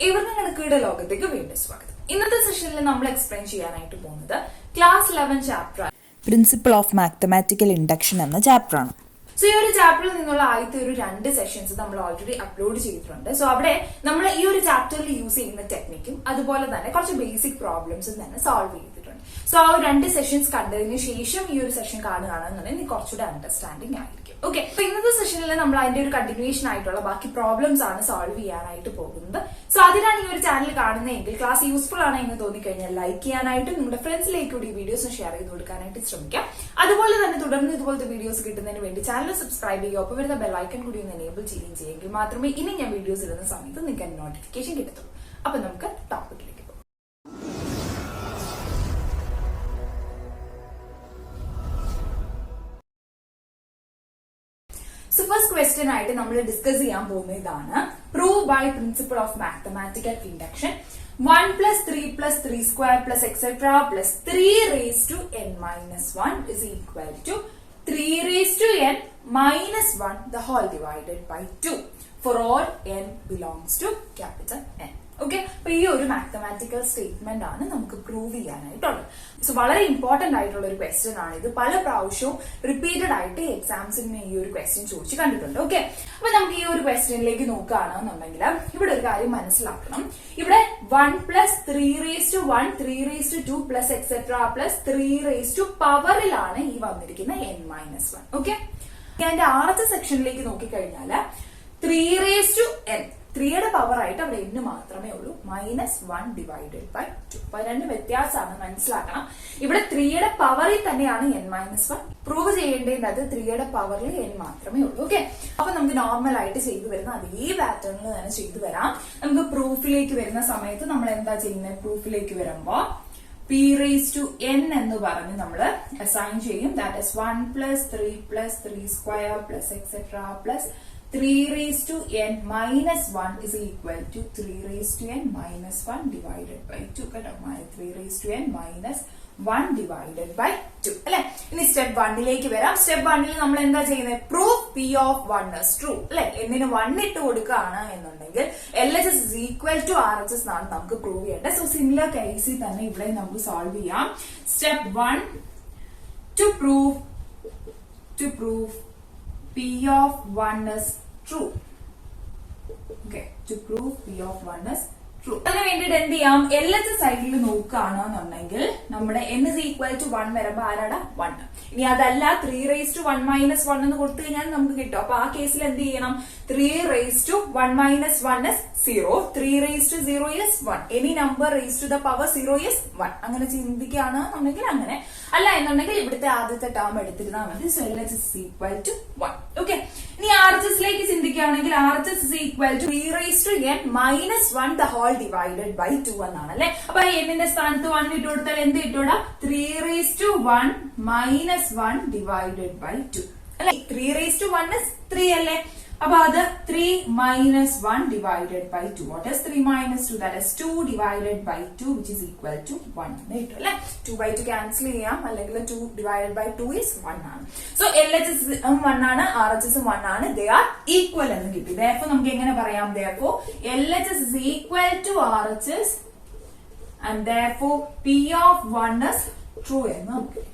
ഇവരുടെ കണക്കുകളുടെ ലോകത്തേക്ക് വീണ്ടും സ്വാഗതം. ഇന്നത്തെ സെഷനിൽ നമ്മൾ എക്സ്പ്ലെയിൻ ചെയ്യാനായിട്ട് പോകുന്നത് class 11 chapter principle of mathematical induction എന്ന ചാപ്റ്റർ ആണ്. സോ ഈ ഒരു ചാപ്റ്ററിൽ നിന്നുള്ള ആദ്യത്തെ ഒരു 2 സെഷൻസ് നമ്മൾ ഓൾറെഡി അപ്ലോഡ് ചെയ്തിട്ടുണ്ട്. സോ അവിടെ നമ്മൾ ഈ ഒരു ചാപ്റ്ററിൽ യൂസ് ചെയ്യുന്ന ടെക്നിക്കും അതുപോലെ തന്നെ കുറച്ച് ബേസിക് പ്രോബ്ലംസും തന്നെ സോൾവ് ചെയ്തിട്ടുണ്ട്. സോ ആ 2 സെഷൻസ് കണ്ടതിന് ശേഷം ഈ ഒരു സെഷൻ കാണുകയാണെന്നുണ്ടെങ്കിൽ കുറച്ചുകൂടെ അണ്ടർസ്റ്റാൻഡിംഗ് ആയിരിക്കും. ഓക്കെ, അപ്പൊ ഇന്നത്തെ സെഷനിൽ നമ്മൾ അതിന്റെ ഒരു കണ്ടിന്യൂഷൻ ആയിട്ടുള്ള ബാക്കി പ്രോബ്ലംസ് ആണ് സോൾവ് ചെയ്യാനായിട്ട് പോകുന്നത്. സോ അതിനാണ് ഈ ഒരു ചാനൽ കാണുന്നതെങ്കിൽ ക്ലാസ് യൂസ്ഫുൾ ആണ് എന്ന് തോന്നിക്കഴിഞ്ഞാൽ ലൈക്ക് ചെയ്യാനായിട്ടും നിങ്ങളുടെ ഫ്രണ്ട്സിലേക്ക് കൂടി വീഡിയോസ് ഷെയർ ചെയ്ത് കൊടുക്കാനായിട്ട് ശ്രമിക്കാം. അതുപോലെ തന്നെ തുടർന്ന് ഇതുപോലത്തെ വീഡിയോസ് കിട്ടുന്നതിന് വേണ്ടി ചാനൽ സബ്സ്ക്രൈബ് ചെയ്യുക, ഒപ്പം വരുന്ന ബെല്ലൈക്കൺ കൂടി ഒന്ന് എനേബിൾ ചെയ്യുകയും ചെയ്യുമെങ്കിൽ മാത്രമേ ഇനി ഞാൻ വീഡിയോസ് ഇടുന്ന സമയത്ത് നിങ്ങൾക്ക് നോട്ടിഫിക്കേഷൻ കിട്ടത്തുള്ളൂ. അപ്പൊ നമുക്ക് ടോപ്പിക്കിലേക്ക് പോകാം. സോ ഫസ്റ്റ് ക്വസ്റ്റ്യൻ ആയിട്ട് നമ്മൾ ഡിസ്കസ് ചെയ്യാൻ പോകുന്ന ഇതാണ് prove by principle of mathematical induction 1 plus 3 plus 3 square plus etc plus 3 raised to n minus 1 is equal to 3 raised to n minus 1 the whole divided by 2 for all n belongs to capital N. Okay, അപ്പൊ ഈ ഒരു mathematical statement ആണ് നമുക്ക് prove ചെയ്യാനായിട്ടുള്ളത്. So വളരെ important ആയിട്ടുള്ള ഒരു question ആണ് ഇത്. പല പ്രാവശ്യവും റിപ്പീറ്റഡ് ആയിട്ട് എക്സാംസിന് ഈ ഒരു ക്വസ്റ്റ്യൻ ചോദിച്ചു കണ്ടിട്ടുണ്ട്. ഓക്കെ, അപ്പൊ നമുക്ക് ഈ ഒരു ക്വസ്റ്റ്യനിലേക്ക് നോക്കുകയാണെന്നുണ്ടെങ്കിൽ ഇവിടെ ഒരു കാര്യം മനസ്സിലാക്കണം. ഇവിടെ 1 plus 3 raised to 1 3 raised to 2 plus etc plus 3 raised to പവറിലാണ് ഈ വന്നിരിക്കുന്ന n minus 1. ഓക്കെ, അതിന്റെ ആദ്യത്തെ സെക്ഷനിലേക്ക് നോക്കിക്കഴിഞ്ഞാല് 3 raised to n 3യുടെ പവർ ആയിട്ട് അവിടെ n മാത്രമേ ഉള്ളൂ, -1 ഡിവൈഡഡ് ബൈ 2. അപ്പൊ രണ്ട് വ്യത്യാസമാണ് മനസ്സിലാക്കണം. ഇവിടെ 3യുടെ പവറിൽ തന്നെയാണ് n -1 പ്രൂവ് ചെയ്യേണ്ടത്. 3യുടെ പവറിൽ n മാത്രമേ ഉള്ളൂ. ഓക്കെ, അപ്പൊ നമുക്ക് നോർമൽ ആയിട്ട് ചെയ്തു വരുന്ന അതേ പാറ്റേണിൽ തന്നെ ചെയ്തു വരാം. നമുക്ക് പ്രൂഫിലേക്ക് വരുന്ന സമയത്ത് നമ്മൾ എന്താ ചെയ്യുന്നത്? പ്രൂഫിലേക്ക് വരുമ്പോ p raised to n എന്ന് പറഞ്ഞ് നമ്മൾ അസൈൻ ചെയ്യും. That is 1 plus 3 plus 3 square plus etc plus 3 raised to n minus 1 is equal to 3 raised to n minus 1 divided by 2. കേട്ടോ, 3 raised to n minus 1 divided by 2 അല്ലെ. ഇനി step 1ലേക്ക് വരാം. Step 1ൽ നമ്മൾ എന്താ ചെയ്യുന്നത്? Prove p of 1 is true അല്ലെ. എന്നിന് 1 ഇട്ട് കൊടുക്കുകയാണ് എന്നുണ്ടെങ്കിൽ LHS is equal to RHS എന്നാണ് നമുക്ക് പ്രൂവ് ചെയ്യേണ്ടത്. സോ സിമിലർ കേസിൽ തന്നെ ഇവിടെ നമുക്ക് സോൾവ് ചെയ്യാം. Step 1 to prove p of 1 is true. Okay, to prove p of 1 is true. അതിന് വേണ്ടിയിട്ട് എന്ത് ചെയ്യാം? LHS സൈഡിൽ നോക്കുകയാണെന്നുണ്ടെങ്കിൽ നമ്മുടെ n is equal to 1 വരുമ്പോ ആരാടാ 1. ഇനി അതല്ല 3 raised to 1 minus 1 എന്ന് കൊടുത്തു കഴിഞ്ഞാൽ നമുക്ക് കിട്ടും. അപ്പൊ ആ കേസിൽ എന്ത് ചെയ്യണം? 3 raised to 1 minus 1 is 0. 3 raised to 0 is 1. Any number raised to the power 0 is 1. അങ്ങനെ ചിന്തിക്കുകയാണെന്നുണ്ടെങ്കിൽ അങ്ങനെ, അല്ല എന്നുണ്ടെങ്കിൽ ഇവിടുത്തെ ആദ്യത്തെ ടേം എടുത്തിരുന്നാൽ മതി. So LHS is equal to 1. Okay, ഇനി RHS ലേക്ക് ചിന്തിക്കുകയാണെങ്കിൽ RHS is equal to 3 raised to n minus 1 the whole divided by 2 എന്നാണ് അല്ലെ. അപ്പൊ n-ന്റെ സ്ഥാനത്ത് 1 ഇട്ട് കൊടുത്താൽ എന്ത് കിട്ടൂടാ? 3 raised to 1 minus 1 divided by 2 അല്ലെ. 3 raised to 1 is 3 അല്ലെ. അപ്പൊ അത് 3 minus 1 divided by 2. What is 3 minus 2? That is 2 divided by 2 which is equal to 1 എന്ന് കിട്ടും അല്ലെ. 2 by 2 ക്യാൻസൽ ചെയ്യാം, അല്ലെങ്കിൽ 2 divided by 2 is 1 ആണ്. സോ LHS 1 ആണ്, RHS 1 ആണ്. They are equal എന്ന് കിട്ടി. Therefore നമുക്ക് എങ്ങനെ പറയാം? Therefore LHS is equal to RHS and therefore P of 1 is true എന്ന് നമുക്ക് കിട്ടും.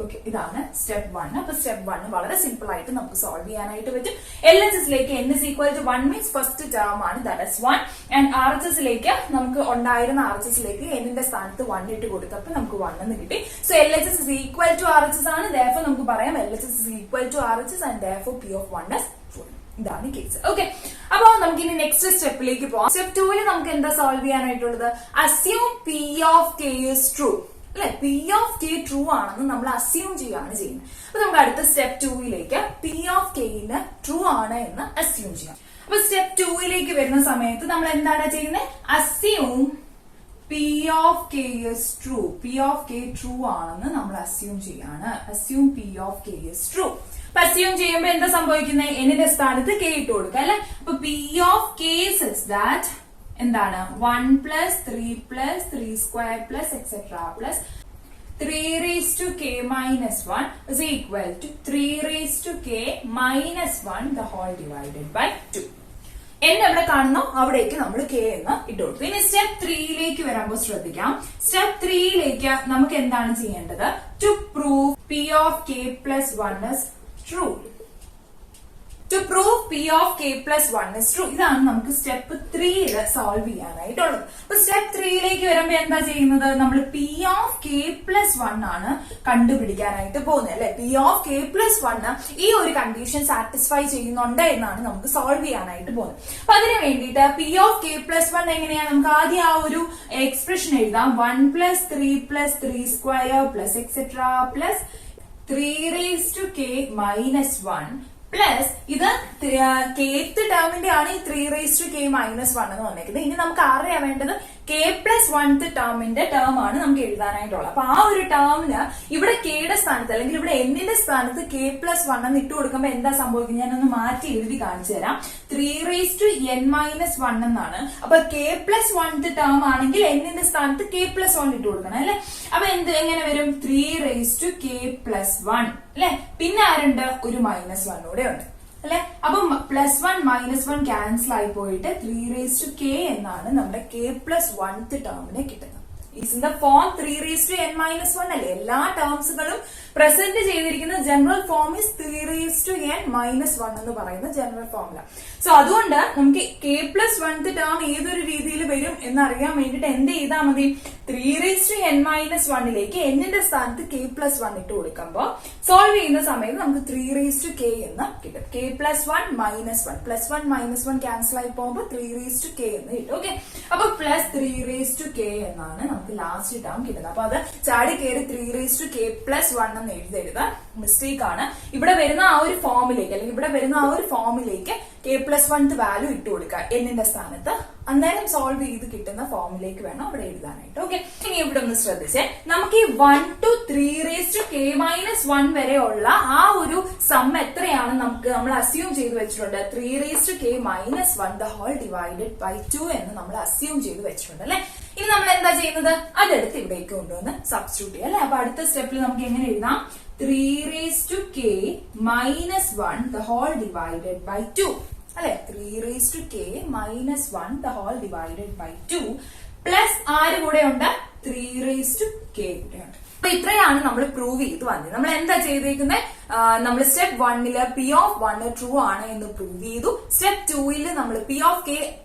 ഓക്കെ, ഇതാണ് സ്റ്റെപ്പ് 1. അപ്പൊ സ്റ്റെപ്പ് 1 വളരെ സിമ്പിൾ ആയിട്ട് നമുക്ക് സോൾവ് ചെയ്യാനായിട്ട് പറ്റും. LHS lake n is equal to 1 means first term ആണ്, ദാറ്റ് ഇസ് 1. ആൻഡ് RHS ലേക്ക് നമുക്ക് ഉണ്ടായിരുന്ന RHS ലേക്ക് n-ന്റെ സ്ഥാനത്ത് 1 ഇട്ട് കൊടുത്തപ്പോൾ നമുക്ക് 1 എന്ന് കിട്ടി. So LHS is equal to RHS ആണ്. therefore നമുക്ക് പറയാം LHS is equal to RHS and therefore P of 1 is true. ഇതാണ് കേസ്. ഓക്കെ, അപ്പൊ നമുക്ക് ഇനി നെക്സ്റ്റ് സ്റ്റെപ്പിലേക്ക് പോവാം. സ്റ്റെപ്പ് 2ൽ നമുക്ക് എന്താ സോൾവ് ചെയ്യാനായിട്ടുള്ളത്? Assume P of k is true അല്ലെ. P of k ട്രൂ ആണെന്ന് നമ്മൾ അസ്യൂം ചെയ്യുകയാണ് ചെയ്യുന്നത്. അപ്പൊ നമുക്ക് അടുത്ത സ്റ്റെപ്പ് 2ലേക്ക് P of k ന് ട്രൂ ആണ് എന്ന് അസ്യൂം ചെയ്യാം. അപ്പൊ സ്റ്റെപ്പ് 2ലേക്ക് വരുന്ന സമയത്ത് നമ്മൾ എന്താണ് ചെയ്യുന്നത്? Assume P of k is true. P of k true ആണെന്ന് നമ്മൾ അസ്യൂം ചെയ്യാണ്. Assume P of k is true. അപ്പൊ അസ്യൂം ചെയ്യുമ്പോ എന്താ സംഭവിക്കുന്നത്? n-ന്റെ സ്ഥാനത്ത് k ഇട്ട് കൊടുക്കുക അല്ലെ. അപ്പൊ P of k says that എന്താണ്? 1 plus 3 plus 3 square plus etc plus 3 raised to k minus 1 is equal to 3 raised to k minus 1 the whole divided by 2. എവിടെ കാണുന്നോ അവിടേക്ക് നമ്മൾ കെ എന്ന് ഇട്ട് കൊടുത്തു. ഇനി സ്റ്റെപ്പ് 3യിലേക്ക് വരുമ്പോൾ ശ്രദ്ധിക്കാം. സ്റ്റെപ്പ് 3യിലേക്ക് നമുക്ക് എന്താണ് ചെയ്യേണ്ടത്? To prove P of K plus 1 is true. To prove P of K plus 1 is true. ഇതാണ് നമുക്ക് സ്റ്റെപ്പ് 3 സോൾവ് ചെയ്യാനായിട്ടുള്ളത്. അപ്പൊ സ്റ്റെപ്പ് 3യിലേക്ക് വരുമ്പോ എന്താ ചെയ്യുന്നത്? നമ്മൾ പി ഓഫ് കെ പ്ലസ് 1 ആണ് കണ്ടുപിടിക്കാനായിട്ട് പോകുന്നത് അല്ലെ. പി ഓഫ് കെ പ്ലസ് 1 ഈ ഒരു കണ്ടീഷൻ സാറ്റിസ്ഫൈ ചെയ്യുന്നുണ്ട് എന്നാണ് നമുക്ക് സോൾവ് ചെയ്യാനായിട്ട് പോകുന്നത്. അപ്പൊ അതിന് വേണ്ടിയിട്ട് പി ഓഫ് കെ പ്ലസ് 1 എങ്ങനെയാ? നമുക്ക് ആദ്യം ആ ഒരു എക്സ്പ്രഷൻ എഴുതാം. 1 plus 3 plus 3 square plus etcetera plus 3 raise to K minus 1 plus ഇത് kth ടേമിന്റെ ആണ് ഈ 3 റേസ് ടു കെ മൈനസ് 1 എന്ന് വന്നേക്കുന്നത്. ഇനി നമുക്ക് ആരെയാ വേണ്ടത്? കെ പ്ലസ് 1th ടേമിന്റെ ടേം ആണ് നമുക്ക് എഴുതാനായിട്ടുള്ളത്. അപ്പൊ ആ ഒരു ടേമിന് ഇവിടെ കെയുടെ സ്ഥാനത്ത് അല്ലെങ്കിൽ ഇവിടെ എന്നിന്റെ സ്ഥാനത്ത് കെ പ്ലസ് 1 എന്ന് ഇട്ട് കൊടുക്കുമ്പോ എന്താ സംഭവിക്കുന്നത്? ഞാനൊന്ന് മാറ്റി എഴുതി കാണിച്ചു തരാം. 3 റേസ് ടു n മൈനസ് 1 എന്നാണ്. അപ്പൊ കെ പ്ലസ് 1th ടേം ആണെങ്കിൽ എന്നിന്റെ സ്ഥാനത്ത് കെ പ്ലസ് 1 ഇട്ട് കൊടുക്കണം അല്ലെ. അപ്പൊ എങ്ങനെ വരും? 3 റേസ് ടു കെ പ്ലസ് 1 അല്ലെ. പിന്നെ ആരുണ്ട്? ഒരു മൈനസ് 1 കൂടെ ഉണ്ട് അല്ലെ. അപ്പം പ്ലസ് 1 മൈനസ് 1 ക്യാൻസൽ ആയി പോയിട്ട് 3 റേസ് ടു കെ എന്നാണ് നമ്മുടെ കെ പ്ലസ് 1th ടേമിനെ കിട്ടുന്നത്. Is in the form 3 raise to n minus 1 അല്ലെ. എല്ലാ ടേംസുകളും പ്രസന്റ് ചെയ്തിരിക്കുന്ന general form is 3 raise to n minus 1 എന്ന് പറയുന്ന ജനറൽ ഫോമുല. സോ അതുകൊണ്ട് നമുക്ക് കെ പ്ലസ് 1th ടേം ഏതൊരു രീതിയിൽ വരും എന്നറിയാൻ വേണ്ടിട്ട് എന്ത് ചെയ്താൽ മതി? 3 റേസ് ടു n മൈനസ് 1ലേക്ക് എന്നിന്റെ സ്ഥാനത്ത് കെ പ്ലസ് 1 ഇട്ട് കൊടുക്കുമ്പോൾ സോൾവ് ചെയ്യുന്ന സമയത്ത് നമുക്ക് 3 റേസ് ടു കെ എന്ന് കിട്ടും. K plus 1 minus 1 plus 1 minus 1 cancel ആയി പോകുമ്പോൾ 3 റേസ് ടു കെ എന്ന് കിട്ടും. ഓക്കെ, അപ്പൊ പ്ലസ് 3 റേസ് ടു കെ എന്നാണ് നമുക്ക് ലാസ്റ്റ് ടേം കിട്ടുന്നത്. അപ്പൊ അത് ചാടി കയറി 3 റേസ് ടു കെ പ്ലസ് 1 എന്ന് എഴുതരുത്, മിസ്റ്റേക്ക് ആണ്. ഇവിടെ വരുന്ന ആ ഒരു ഫോമിലേക്ക് അല്ലെങ്കിൽ ഇവിടെ വരുന്ന ആ ഒരു ഫോമിലേക്ക് കെ പ്ലസ് 1th വാല്യൂ ഇട്ട് കൊടുക്കുക എന്നിന്റെ സ്ഥാനത്ത്. അന്നേരം സോൾവ് ചെയ്ത് കിട്ടുന്ന ഫോമിലേക്ക് വേണം അവിടെ എഴുതാനായിട്ട്. ഓക്കെ, ഇനി ഇവിടെ ഒന്ന് ശ്രദ്ധിച്ചേ. നമുക്ക് ഈ 1 to 3 raise to K minus 1 വരെയുള്ള ആ ഒരു സം എത്രയാണ് നമ്മൾ അസ്യൂം ചെയ്ത് വെച്ചിട്ടുണ്ട്? 3 raise to K minus 1 the whole divided by 2 എന്ന് നമ്മൾ അസ്യൂം ചെയ്ത് വെച്ചിട്ടുണ്ട് അല്ലെ. ഇനി നമ്മൾ എന്താ ചെയ്യുന്നത്? അതെടുത്ത് ഇവിടേക്ക് കൊണ്ടുവന്ന് സബ്സ്റ്റിറ്റ്യൂട്ട് ചെയ്യാം അല്ലെ. അപ്പൊ അടുത്ത സ്റ്റെപ്പിൽ നമുക്ക് എങ്ങനെ എഴുതാം? 3 raise to K minus 1 the whole divided by 2 അല്ലെ. 3 raise to K minus 1 the whole divided by 2 plus ആര് കൂടെ ഉണ്ട്? 3 റേസ് ടു കെ കൂടെ ഉണ്ട്. അപ്പൊ ഇത്രയാണ് നമ്മൾ പ്രൂവ് ചെയ്ത് വന്നത്. നമ്മൾ എന്താ ചെയ്തേക്കുന്നത്? നമ്മൾ സ്റ്റെപ്പ് 1ല് പി ഓഫ് 1 ട്രൂ ആണ് എന്ന് പ്രൂവ് ചെയ്തു. സ്റ്റെപ്പ് 2ല് നമ്മൾ പി ഓഫ് കെ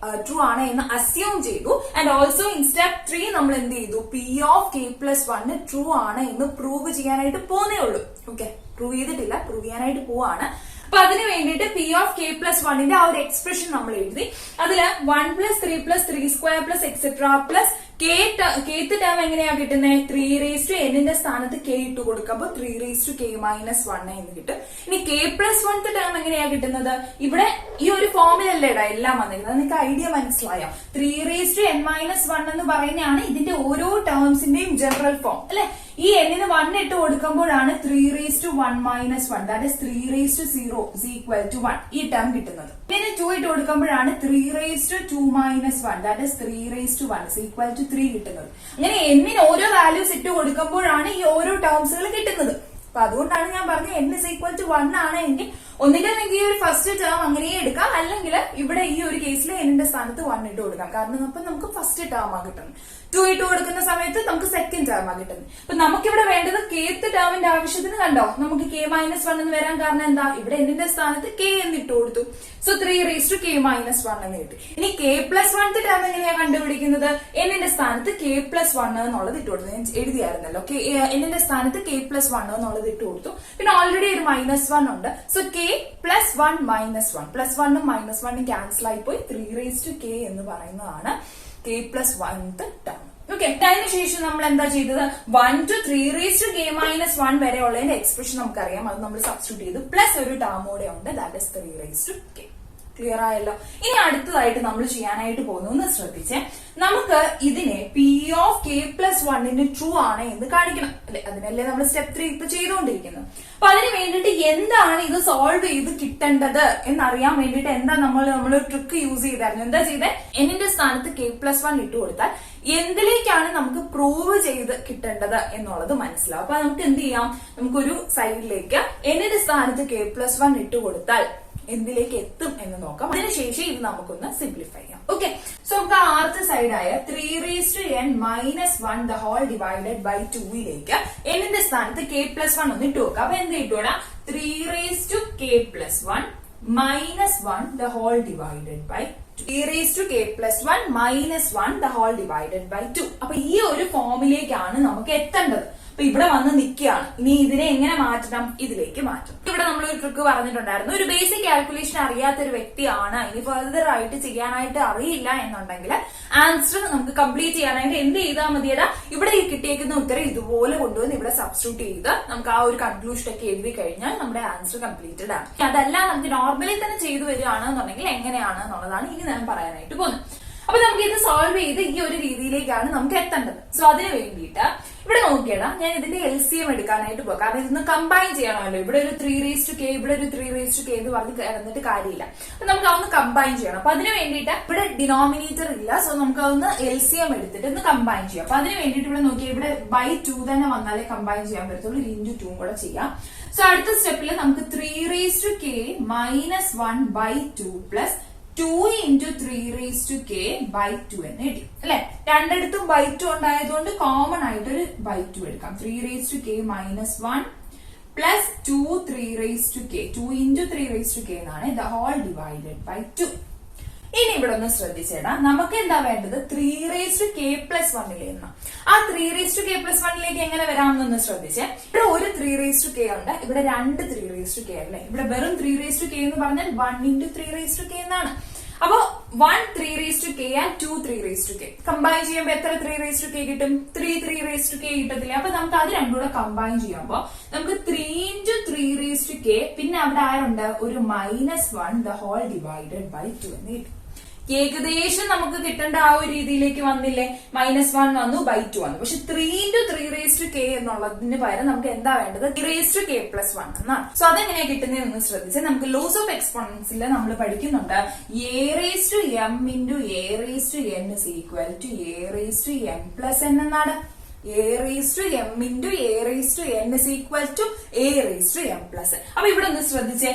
ട്രൂ ആണ് എന്ന് അസ്യൂം ചെയ്തു. ആൻഡ് ഓൾസോ ഇൻ സ്റ്റെപ്പ് 3 നമ്മൾ എന്ത് ചെയ്തു? P of K plus 1 true ആണ് എന്ന് പ്രൂവ് ചെയ്യാനായിട്ട് പോന്നേ ഉള്ളൂ. ഓക്കെ, പ്രൂവ് ചെയ്തിട്ടില്ല, പ്രൂവ് ചെയ്യാനായിട്ട് പോവാണ്. അപ്പൊ അതിന് വേണ്ടിയിട്ട് പി ഓഫ് കെ പ്ലസ് 1ന്റെ ആ ഒരു എക്സ്പ്രഷൻ നമ്മൾ എഴുതി. അതില് 1 plus 3 plus 3 square plus etcetera plus kth term എങ്ങനെയാ കിട്ടുന്നത്? 3 റേസ് ടു എന്നിന്റെ സ്ഥാനത്ത് കെ ഇട്ട് കൊടുക്കുമ്പോൾ 3 റേസ് ടു കെ മൈനസ് 1 എന്ന് കിട്ടും. ഇനി കെ പ്ലസ് 1th ടേം എങ്ങനെയാ കിട്ടുന്നത്? ഇവിടെ ഈ ഒരു ഫോമിലല്ലേടാ എല്ലാം വന്നിരിക്കുന്നത്. നിങ്ങൾക്ക് ഐഡിയ മനസ്സിലായോ? 3 റേസ് ടു n മൈനസ് 1 എന്ന് പറയുന്നതാണ് ഇതിന്റെ ഓരോ ടേംസിന്റെയും ജനറൽ ഫോം അല്ലെ. ഈ എന്നിന് 1 ഇട്ട് കൊടുക്കുമ്പോഴാണ് 3 raise to 1 minus 1 that is 3 raise to 0 is equal to 1 ഈ ടേം കിട്ടുന്നത്. ഇതിന് 2 ഇട്ട് കൊടുക്കുമ്പോഴാണ് 3 raise to 2 minus 1 that is 3 raise to 1 is equal to 3 കിട്ടുന്നത്. അങ്ങനെ എന്നിന് ഓരോ വാല്യൂസ് ഇട്ട് കൊടുക്കുമ്പോഴാണ് ഈ ഓരോ ടേംസുകൾ കിട്ടുന്നത്. അപ്പൊ അതുകൊണ്ടാണ് ഞാൻ പറഞ്ഞത് n ഇസ് ഈക്വൽ ടു 1 ആണ് എങ്കിൽ ഒന്നുകിൽ നിങ്ങൾക്ക് ഈ ഒരു ഫസ്റ്റ് ടേം അങ്ങനെ എടുക്കാം, അല്ലെങ്കിൽ ഇവിടെ ഈ ഒരു കേസിൽ എന്നിന്റെ സ്ഥാനത്ത് 1 ഇട്ട് കൊടുക്കാം. കാരണം അപ്പൊ നമുക്ക് ഫസ്റ്റ് ടേം ആ കിട്ടുന്നത്. 2 ഇട്ട് കൊടുക്കുന്ന സമയത്ത് നമുക്ക് സെക്കൻഡ് ടേം ആ കിട്ടുന്നത്. അപ്പൊ നമുക്കിവിടെ വേണ്ടത് kth ടേമിന്റെ ആവശ്യത്തിന് കണ്ടോ നമുക്ക് k മൈനസ് 1 എന്ന് വരാൻ കാരണം എന്താ? ഇവിടെ എന്നിന്റെ സ്ഥാനത്ത് k എന്ന് ഇട്ട് കൊടുത്തു. So 3 raise to K minus 1 എന്ന് കിട്ടി. ഇനി k പ്ലസ് 1th ടേം എങ്ങനെയാ കണ്ടുപിടിക്കുന്നത്? എന്നിന്റെ സ്ഥാനത്ത് k പ്ലസ് 1 എന്നുള്ളത് ഇട്ട് കൊടുത്തു. ഞാൻ എഴുതിയായിരുന്നല്ലോ, എന്നിന്റെ സ്ഥാനത്ത് k പ്ലസ് 1 എന്നുള്ളത് ഇട്ട് കൊടുത്തു. പിന്നെ ഓൾറെഡി ഒരു മൈനസ് 1 ഉണ്ട്. So k plus 1 minus 1 plus 1 minus 1 cancel ആയി പോയി 3 റേസ് ടു കെ എന്ന് പറയുന്നതാണ് k plus 1th term. Okay, അതിനുശേഷം നമ്മൾ എന്താ ചെയ്തത്? 1 to 3 raise to K minus 1 വരെ ഉള്ളതിന്റെ എക്സ്പ്രഷൻ നമുക്കറിയാം. അത് നമ്മൾ സബ്സ്റ്റിറ്റ്യൂട്ട് ചെയ്തു. പ്ലസ് ഒരു ടേം കൂടെ ഉണ്ട്, that is 3 raise to K. Clear ആയല്ലോ? ഇനി അടുത്തതായിട്ട് നമ്മൾ ചെയ്യാനായിട്ട് പോകുന്നു ഒന്ന് ശ്രദ്ധിച്ചേ. നമുക്ക് ഇതിനെ P of K plus 1 true ആണ് എന്ന് കാണിക്കണം അല്ലെ. അതിനല്ലേ നമ്മൾ സ്റ്റെപ്പ് 3 ഇപ്പൊ ചെയ്തുകൊണ്ടിരിക്കുന്നത്. അപ്പൊ അതിന് വേണ്ടിയിട്ട് എന്താണ് ഇത് സോൾവ് ചെയ്ത് കിട്ടേണ്ടത് എന്നറിയാൻ വേണ്ടിയിട്ട് എന്താ നമ്മൾ ട്രിക്ക് യൂസ് ചെയ്തായിരുന്നു. എന്താ ചെയ്തേ? എന്നിന്റെ സ്ഥാനത്ത് കെ പ്ലസ് 1 ഇട്ട് കൊടുത്താൽ എന്തിലേക്കാണ് നമുക്ക് പ്രൂവ് ചെയ്ത് കിട്ടേണ്ടത് എന്നുള്ളത് മനസ്സിലാവും. അപ്പൊ നമുക്ക് എന്ത് ചെയ്യാം? നമുക്കൊരു സൈഡിലേക്ക് എന്നിന്റെ സ്ഥാനത്ത് കെ പ്ലസ് 1 ഇട്ട് കൊടുത്താൽ എന്തിലേക്ക് എത്തും എന്ന് നോക്കാം. അതിനുശേഷം ഇത് നമുക്കൊന്ന് സിംപ്ലിഫൈ ചെയ്യാം. ഓക്കെ, സോ നമുക്ക് ആദ്യത്തെ സൈഡായ 3n-1 the whole divided by 2ലേക്ക് എന്നിന്റെ സ്ഥാനത്ത് k+1 ഒന്ന് ഇട്ട് വെക്കാം. അപ്പൊ എന്ത് കിട്ടൂടാ? 3k+1 -1 the whole divided by 3k+1 -1 the whole divided by 2. അപ്പൊ ഈ ഒരു ഫോമിലേക്കാണ് നമുക്ക് എത്തേണ്ടത്. അപ്പൊ ഇവിടെ വന്ന് നിൽക്കുകയാണ്. ഇനി ഇതിനെ എങ്ങനെ മാറ്റണം? ഇതിലേക്ക് മാറ്റണം. ഇവിടെ നമ്മൾ ഒരു ട്രിക്ക് പറഞ്ഞിട്ടുണ്ടായിരുന്നു. ഒരു ബേസിക് കാൽക്കുലേഷൻ അറിയാത്ത ഒരു വ്യക്തിയാണ്, ഇനി ഫർദർ ആയിട്ട് ചെയ്യാനായിട്ട് അറിയില്ല എന്നുണ്ടെങ്കിൽ ആൻസർ നമുക്ക് കംപ്ലീറ്റ് ചെയ്യാനായിട്ട് എന്ത് ചെയ്താൽ മതിയടാ? ഇവിടെ ഈ കിട്ടിയേക്കുന്ന ഉത്തരം ഇതുപോലെ കൊണ്ടുവന്ന് ഇവിടെ സബ്സ്റ്റിറ്റ്യൂട്ട് ചെയ്ത് നമുക്ക് ആ ഒരു കൺക്ലൂഷൻ ഒക്കെ എഴുതി കഴിഞ്ഞാൽ നമ്മുടെ ആൻസർ കംപ്ലീറ്റഡ് ആണ്. അതല്ല നമുക്ക് നോർമലി തന്നെ ചെയ്തു വരികയാണെന്നുണ്ടെങ്കിൽ എങ്ങനെയാണ് എന്നുള്ളതാണ് ഇനി ഞാൻ പറയാനായിട്ട് പോകുന്നത്. അപ്പൊ നമുക്ക് ഇത് സോൾവ് ചെയ്ത് ഈ ഒരു രീതിയിലേക്കാണ് നമുക്ക് എത്തേണ്ടത്. സോ അതിന് വേണ്ടിയിട്ട് ഇവിടെ നോക്കിയടാ, ഞാൻ ഇതിന്റെ LCM എടുക്കാനായിട്ട് പോകും. കാരണം ഇതൊന്ന് കമ്പൈൻ ചെയ്യണമല്ലോ. ഇവിടെ ഒരു 3k, ഇവിടെ ഒരു 3k എന്ന് പറഞ്ഞ് കിടന്നിട്ട് കാര്യമില്ല. അപ്പൊ നമുക്ക് അതൊന്ന് കമ്പൈൻ ചെയ്യണം. അപ്പൊ അതിന് വേണ്ടിയിട്ട് ഇവിടെ ഡിനോമിനേറ്റർ ഇല്ല. സോ നമുക്ക് അതൊന്ന് LCM എടുത്തിട്ട് ഒന്ന് കമ്പൈൻ ചെയ്യാം. അപ്പൊ അതിന് വേണ്ടിയിട്ട് ഇവിടെ നോക്കിയാൽ ഇവിടെ by 2 തന്നെ വന്നാലേ കമ്പൈൻ ചെയ്യാൻ പറ്റത്തുള്ളൂ. into 2 കൂടെ ചെയ്യാം. സോ അടുത്ത സ്റ്റെപ്പിൽ നമുക്ക് 3k -1 by 2 plus 2 into 3k by 2 എന്ന് കിട്ടി അല്ലെ. രണ്ടിടത്തും by 2 ഉണ്ടായതുകൊണ്ട് കോമൺ ആയിട്ട് ഒരു by 2 എടുക്കാം. 3k -1 plus 2 3k 2 into 3k എന്നാണ് the whole divided by 2. ഇനി ഇവിടെ ഒന്ന് ശ്രദ്ധിച്ചേടാ, നമുക്ക് എന്താ വേണ്ടത്? 3k+1 ആ 3k+1 എങ്ങനെ വരാമെന്നൊന്ന് ശ്രദ്ധിച്ചേ. ഇവിടെ ഒരു 3k ഉണ്ട്, ഇവിടെ രണ്ട് 3k അല്ലേ. ഇവിടെ വെറും 3k എന്ന് പറഞ്ഞാൽ 1 into 3k എന്നാണ്. അപ്പൊ 1 3k and 2 3k കമ്പൈൻ ചെയ്യുമ്പോൾ എത്ര 3k കിട്ടും? 3 3k കിട്ടത്തില്ല. അപ്പൊ നമുക്ക് അത് രണ്ടും കൂടെ കമ്പൈൻ ചെയ്യുമ്പോ നമുക്ക് 3 into 3k പിന്നെ അവിടെ ആരുണ്ട്? ഒരു -1 the whole divided by 2 എന്ന് കിട്ടും. ഏകദേശം നമുക്ക് കിട്ടേണ്ട ആ ഒരു രീതിയിലേക്ക് വന്നില്ലേ? -1 വന്നു, by 2 വന്നു. പക്ഷെ 3 into 3k എന്നുള്ളതിന് പകരം നമുക്ക് എന്താ വേണ്ടത്? 3k+1 എന്നാണ്. സോ അതെങ്ങനെയാ കിട്ടുന്നതെന്ന് ശ്രദ്ധിച്ചാൽ നമുക്ക് ലോസ് ഓഫ് എക്സ്പോണൻസിൽ നമ്മൾ പഠിക്കുന്നുണ്ട് a(m into a(n) is equal to a(m+n) എന്നാണ്. a(m into a(n) is equal to a(m+n). അപ്പൊ ഇവിടെ ഒന്ന് ശ്രദ്ധിച്ചേ,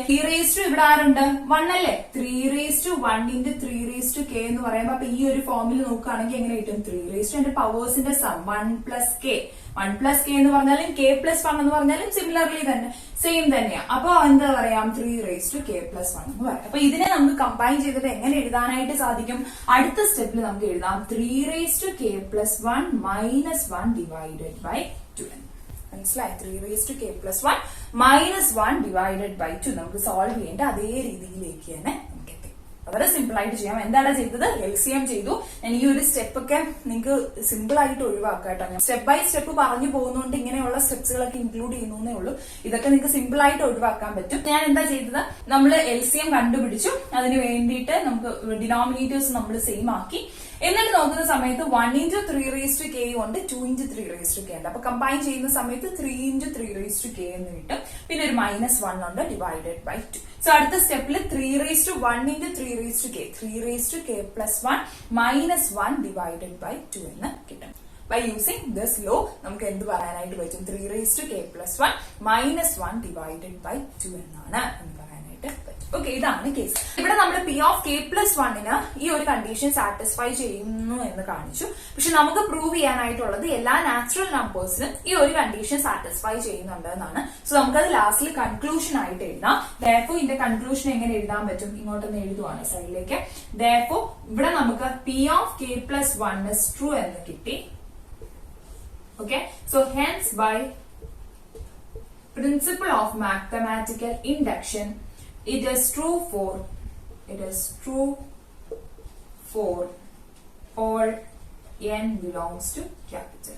ഇവിടെ ആരുണ്ട്? 1 അല്ലേ. 3(1 into 3k എന്ന് പറയുമ്പോ അപ്പൊ ഈ ഒരു ഫോമിൽ നോക്കുകയാണെങ്കിൽ എങ്ങനെ കിട്ടും? 3 പവേഴ്സിന്റെ സം 1 plus k എന്ന് പറഞ്ഞാലും k+1 എന്ന് പറഞ്ഞാലും സിമിലർലി തന്നെ സെയിം തന്നെയാണ്. അപ്പൊ എന്താ പറയാം? 3k+1 എന്ന് പറയാം. അപ്പൊ ഇതിനെ നമുക്ക് കമ്പൈൻ ചെയ്തിട്ട് എങ്ങനെ എഴുതാനായിട്ട് സാധിക്കും? അടുത്ത സ്റ്റെപ്പിൽ നമുക്ക് എഴുതാം 3k+1 -1 divided by 2. മനസ്സിലായി? 3k+1 -1 divided by 2 നമുക്ക് സോൾവ് ചെയ്യേണ്ട അതേ രീതിയിലേക്ക് തന്നെ നമുക്ക് എത്തി. വളരെ സിമ്പിൾ ആയിട്ട് ചെയ്യാം. എന്താണ് ചെയ്തത്? LCM ചെയ്തു. ഞാൻ ഈ ഒരു സ്റ്റെപ്പ് ഒക്കെ നിങ്ങൾക്ക് സിമ്പിൾ ആയിട്ട് ഒഴിവാക്കാം കേട്ടോ. ഞാൻ സ്റ്റെപ്പ് ബൈ സ്റ്റെപ്പ് പറഞ്ഞു പോകുന്നതുകൊണ്ട് ഇങ്ങനെയുള്ള സ്റ്റെപ്സുകളൊക്കെ ഇൻക്ലൂഡ് ചെയ്യുന്നേ ഉള്ളൂ. ഇതൊക്കെ നിങ്ങൾക്ക് സിമ്പിൾ ആയിട്ട് ഒഴിവാക്കാൻ പറ്റും. ഞാൻ എന്താ ചെയ്തത്? നമ്മൾ LCM കണ്ടുപിടിച്ചു. അതിന് വേണ്ടിയിട്ട് നമുക്ക് ഡിനോമിനേറ്റേഴ്സ് നമ്മൾ സെയിം ആക്കി. എന്നിട്ട് നോക്കുന്ന സമയത്ത് 1 into 3k ഉണ്ട്, 2 into 3k ഉണ്ട്. അപ്പൊ കമ്പൈൻ ചെയ്യുന്ന സമയത്ത് 3 into 3k എന്ന് കിട്ടും. പിന്നെ ഒരു -1 ഉണ്ട് ഡിവൈഡഡ് ബൈ 2. സോ അടുത്ത സ്റ്റെപ്പിൽ 3(1 into 3k+1 -1 divided by 2 എന്ന് കിട്ടും. By using this law നമുക്ക് എന്ത് പറയാനായിട്ട് പറ്റും? 3k+1 -1 divided by 2 എന്നാണ് എന്ന് പറയാനായിട്ട് പറ്റും. ഓക്കെ, ഇതാണ് കേസ്. ഇവിടെ നമ്മൾ P(k+1) ഈ ഒരു കണ്ടീഷൻ സാറ്റിസ്ഫൈ ചെയ്യുന്നു എന്ന് കാണിച്ചു. പക്ഷെ നമുക്ക് പ്രൂവ് ചെയ്യാനായിട്ടുള്ളത് എല്ലാ നാച്ചുറൽ നമ്പേഴ്സിനും ഈ ഒരു കണ്ടീഷൻ സാറ്റിസ്ഫൈ ചെയ്യുന്നുണ്ട് എന്നാണ്. സോ നമുക്കത് ലാസ്റ്റിൽ കൺക്ലൂഷൻ ആയിട്ട് എഴുതാം. Therefore ഇതിന്റെ കൺക്ലൂഷൻ എങ്ങനെ എഴുതാൻ പറ്റും? ഇങ്ങോട്ടൊന്ന് എഴുതുവാണ് സൈഡിലേക്ക്. Therefore ഇവിടെ നമുക്ക് P(k+1) is true എന്ന് കിട്ടി. Okay, so hence by principle of mathematical induction it is true for all n belongs to capital.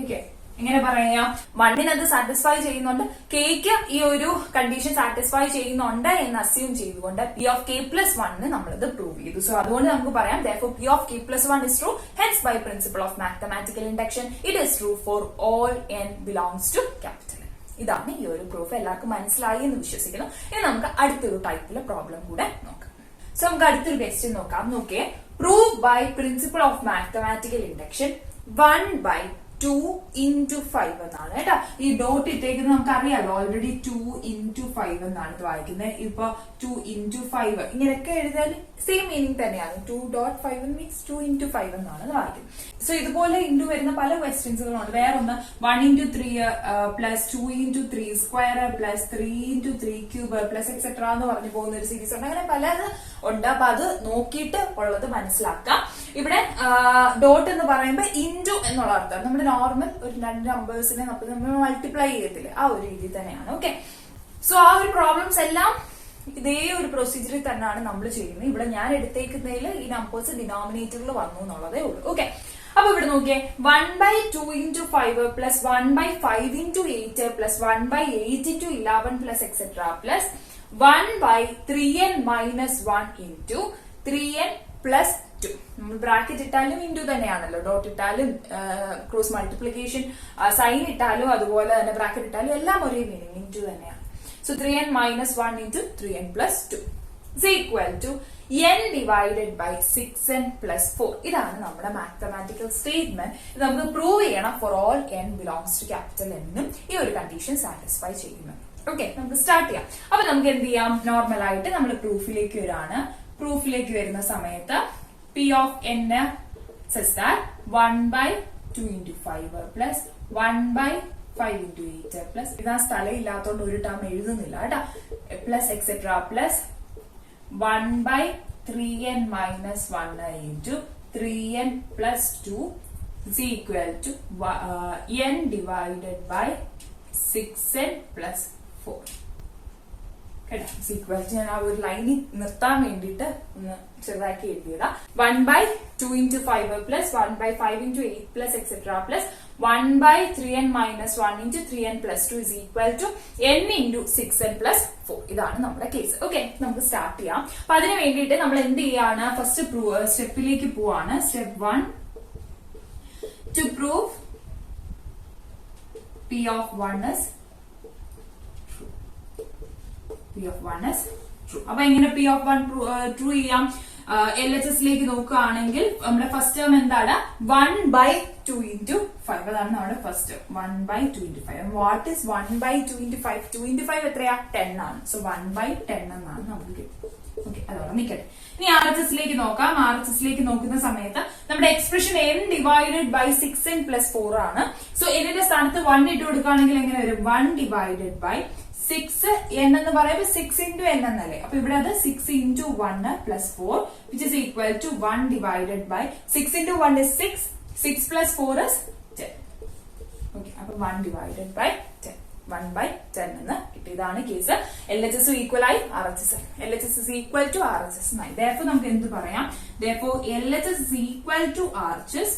Okay, എങ്ങനെ പറയാം? 1 അത് സാറ്റിസ്ഫൈ ചെയ്യുന്നുണ്ട്, kക്ക് ഈ ഒരു കണ്ടീഷൻ സാറ്റിസ്ഫൈ ചെയ്യുന്നുണ്ട് എന്ന് അസ്യൂം ചെയ്തുകൊണ്ട് P(k+1) നമ്മളത് പ്രൂവ് ചെയ്തു. സോ അതുകൊണ്ട് നമുക്ക് പറയാം therefore P(k+1) is true, hence by principle of mathematical induction it is true for all n belongs to capital. ഇതാണ് ഈ ഒരു പ്രൂഫ്. എല്ലാവർക്കും മനസ്സിലായി എന്ന് വിശ്വസിക്കുന്നു. ഇനി നമുക്ക് അടുത്തൊരു ടൈപ്പിലെ പ്രോബ്ലം കൂടെ നോക്കാം. സോ നമുക്ക് അടുത്തൊരു ക്വസ്റ്റ്യൻ നോക്കാം. നോക്കിയേ, prove by principle of mathematical induction 1/2 2 into 5 എന്നാണ് കേട്ടോ. ഈ ഡോട്ട് ഇട്ടേക്കുന്നത് നമുക്ക് അറിയാലോ, ഓൾറെഡി 2 into 5 എന്നാണ് ഇത് വായിക്കുന്നത്. ഇപ്പൊ 2 into 5 ഇങ്ങനെയൊക്കെ എഴുതാൻ സെയിം മീനിങ് തന്നെയാണ്. 2.5 മീൻസ് 2 into 5 എന്നാണ് ഇത് വായിക്കുന്നത്. സോ ഇതുപോലെ ഇൻഡു വരുന്ന പല ക്വസ്റ്റ്യൻസുകളുണ്ട്. വേറെ ഒന്ന് 1 into 3 plus 2 into 3 square plus 3 into 3 cube plus etcetera എന്ന് പറഞ്ഞു പോകുന്ന ഒരു സീരീസ് ഉണ്ട്. അങ്ങനെ പലത് ഉണ്ട്. അപ്പൊ അത് നോക്കിയിട്ട് ഉള്ളത് മനസ്സിലാക്കാം. ഇവിടെ ഡോട്ട് എന്ന് പറയുമ്പോൾ ഇൻഡു എന്നുള്ള അർത്ഥം നമ്മുടെ നോർമൽ ഒരു രണ്ട് നമ്പേഴ്സിനെ നമ്മൾ മൾട്ടിപ്ലൈ ചെയ്യത്തില്ലേ, ആ ഒരു രീതി തന്നെയാണ്. ഓക്കെ, സോ ആ ഒരു പ്രോബ്ലംസ് എല്ലാം ഇതേ ഒരു പ്രൊസീജിയറിൽ തന്നെയാണ് നമ്മൾ ചെയ്യുന്നത്. ഇവിടെ ഞാൻ എടുത്തേക്കുന്നതിൽ ഈ നമ്പേഴ്സ് ഡിനോമിനേറ്ററിൽ വന്നു എന്നുള്ളതേ ഉള്ളൂ. ഓക്കെ, അപ്പൊ ഇവിടെ നോക്കിയേ 1/2 into 5 plus 1/5 into 8 plus 1/8 into 11 plus etcetera plus 1/3n minus 1 into 3n plus 2. നമ്മൾ ബ്രാക്കറ്റ് ഇട്ടാലും ഇൻഡു തന്നെയാണല്ലോ, ഡോട്ട് ഇട്ടാലും ക്രോസ് മൾട്ടിപ്ലിക്കേഷൻ സൈൻ ഇട്ടാലും അതുപോലെ തന്നെ ബ്രാക്കറ്റ് ഇട്ടാലും എല്ലാം ഒരേ മീനിങ്, ഇൻഡു തന്നെയാണ്. So 3n minus 1 into 3n plus 2 is equal to n divided by 6n plus 4. ഇതാണ് നമ്മുടെ മാത്തമാറ്റിക്കൽ സ്റ്റേറ്റ്മെന്റ്. ഇത് നമുക്ക് പ്രൂവ് ചെയ്യണം for all n belongs to capital N നും ഈ ഒരു കണ്ടീഷൻ സാറ്റിസ്ഫൈ ചെയ്യുന്നു. ഓക്കെ, നമുക്ക് സ്റ്റാർട്ട് ചെയ്യാം. അപ്പൊ നമുക്ക് എന്ത് ചെയ്യാം, നോർമൽ ആയിട്ട് നമ്മൾ പ്രൂഫിലേക്ക് വരാണ്. പ്രൂഫിലേക്ക് വരുന്ന സമയത്ത് p of n says that 1/2 into 5 plus 1/5 into 8 plus ഇതാ സ്ഥലം ഇല്ലാത്തതുകൊണ്ട് ഒരു ടേം എഴുതുന്നില്ല കേട്ടോ, plus etcetera plus 1/3n minus 1 into 3n plus 2 is equal to n divided by 6n plus 4. ഞാൻ ആ ഒരു ലൈനിൽ നിർത്താൻ വേണ്ടിയിട്ട് ഒന്ന് ചെറുതാക്കി എഴുതിയതാ. 1/2 into 5 plus 1/5 into 8 plus etc plus 1/3n minus 1 into 3n plus 2 is equal to n into 6n plus 4. ഇതാണ് നമ്മുടെ കേസ്. ഓക്കെ, നമുക്ക് സ്റ്റാർട്ട് ചെയ്യാം. അപ്പൊ അതിന് വേണ്ടിയിട്ട് നമ്മൾ എന്ത് ചെയ്യാണ്, ഫസ്റ്റ് സ്റ്റെപ്പിലേക്ക് പോവാണ്. Step 1 to prove p of 1 is p of 1 is true. അപ്പൊ എങ്ങനെ p of 1 ട്രൂ ചെയ്യാം, LHSലേക്ക് നോക്കുകയാണെങ്കിൽ നമ്മുടെ ഫസ്റ്റ് ടേം എന്താണ്, 1/2 into 5. അതാണ് നമ്മുടെ first 1/2 into 5. What is 1/2 into 5? 2 into 5 എത്രയാ, 10 ആണ്. സോ 1/10 എന്നാണ് നമുക്ക് കിട്ടും. ഓക്കെ, അതോടെ നിൽക്കട്ടെ. ഇനി RHSലേക്ക് നോക്കാം. RHSലേക്ക് നോക്കുന്ന സമയത്ത് നമ്മുടെ expression n divided by 6n plus 4 ആണ്. സോ എന്നിന്റെ സ്ഥാനത്ത് 1 ഇട്ട് കൊടുക്കുകയാണെങ്കിൽ എങ്ങനെ വരും, 1 ഡിവൈഡഡ് ബൈ 6 n എന്ന് പറയുമ്പോൾ 6 into n എന്നല്ലേ. അപ്പൊ ഇവിടെ അത് 6 into 1 plus 4 which is equal to 1 divided by 6 into 1 is 6, 6 plus 4 is 10. Okay, അപ്പൊ 1 divided by 10, 1/10 എന്ന് കിട്ടി. ഇതാണ് കേസ്. LHS ഈക്വൽ ആയി RHS, LHS is equal to RHS എന്നായി. therefore നമുക്ക് എന്ത് പറയാം, therefore LHS is equal to RHS,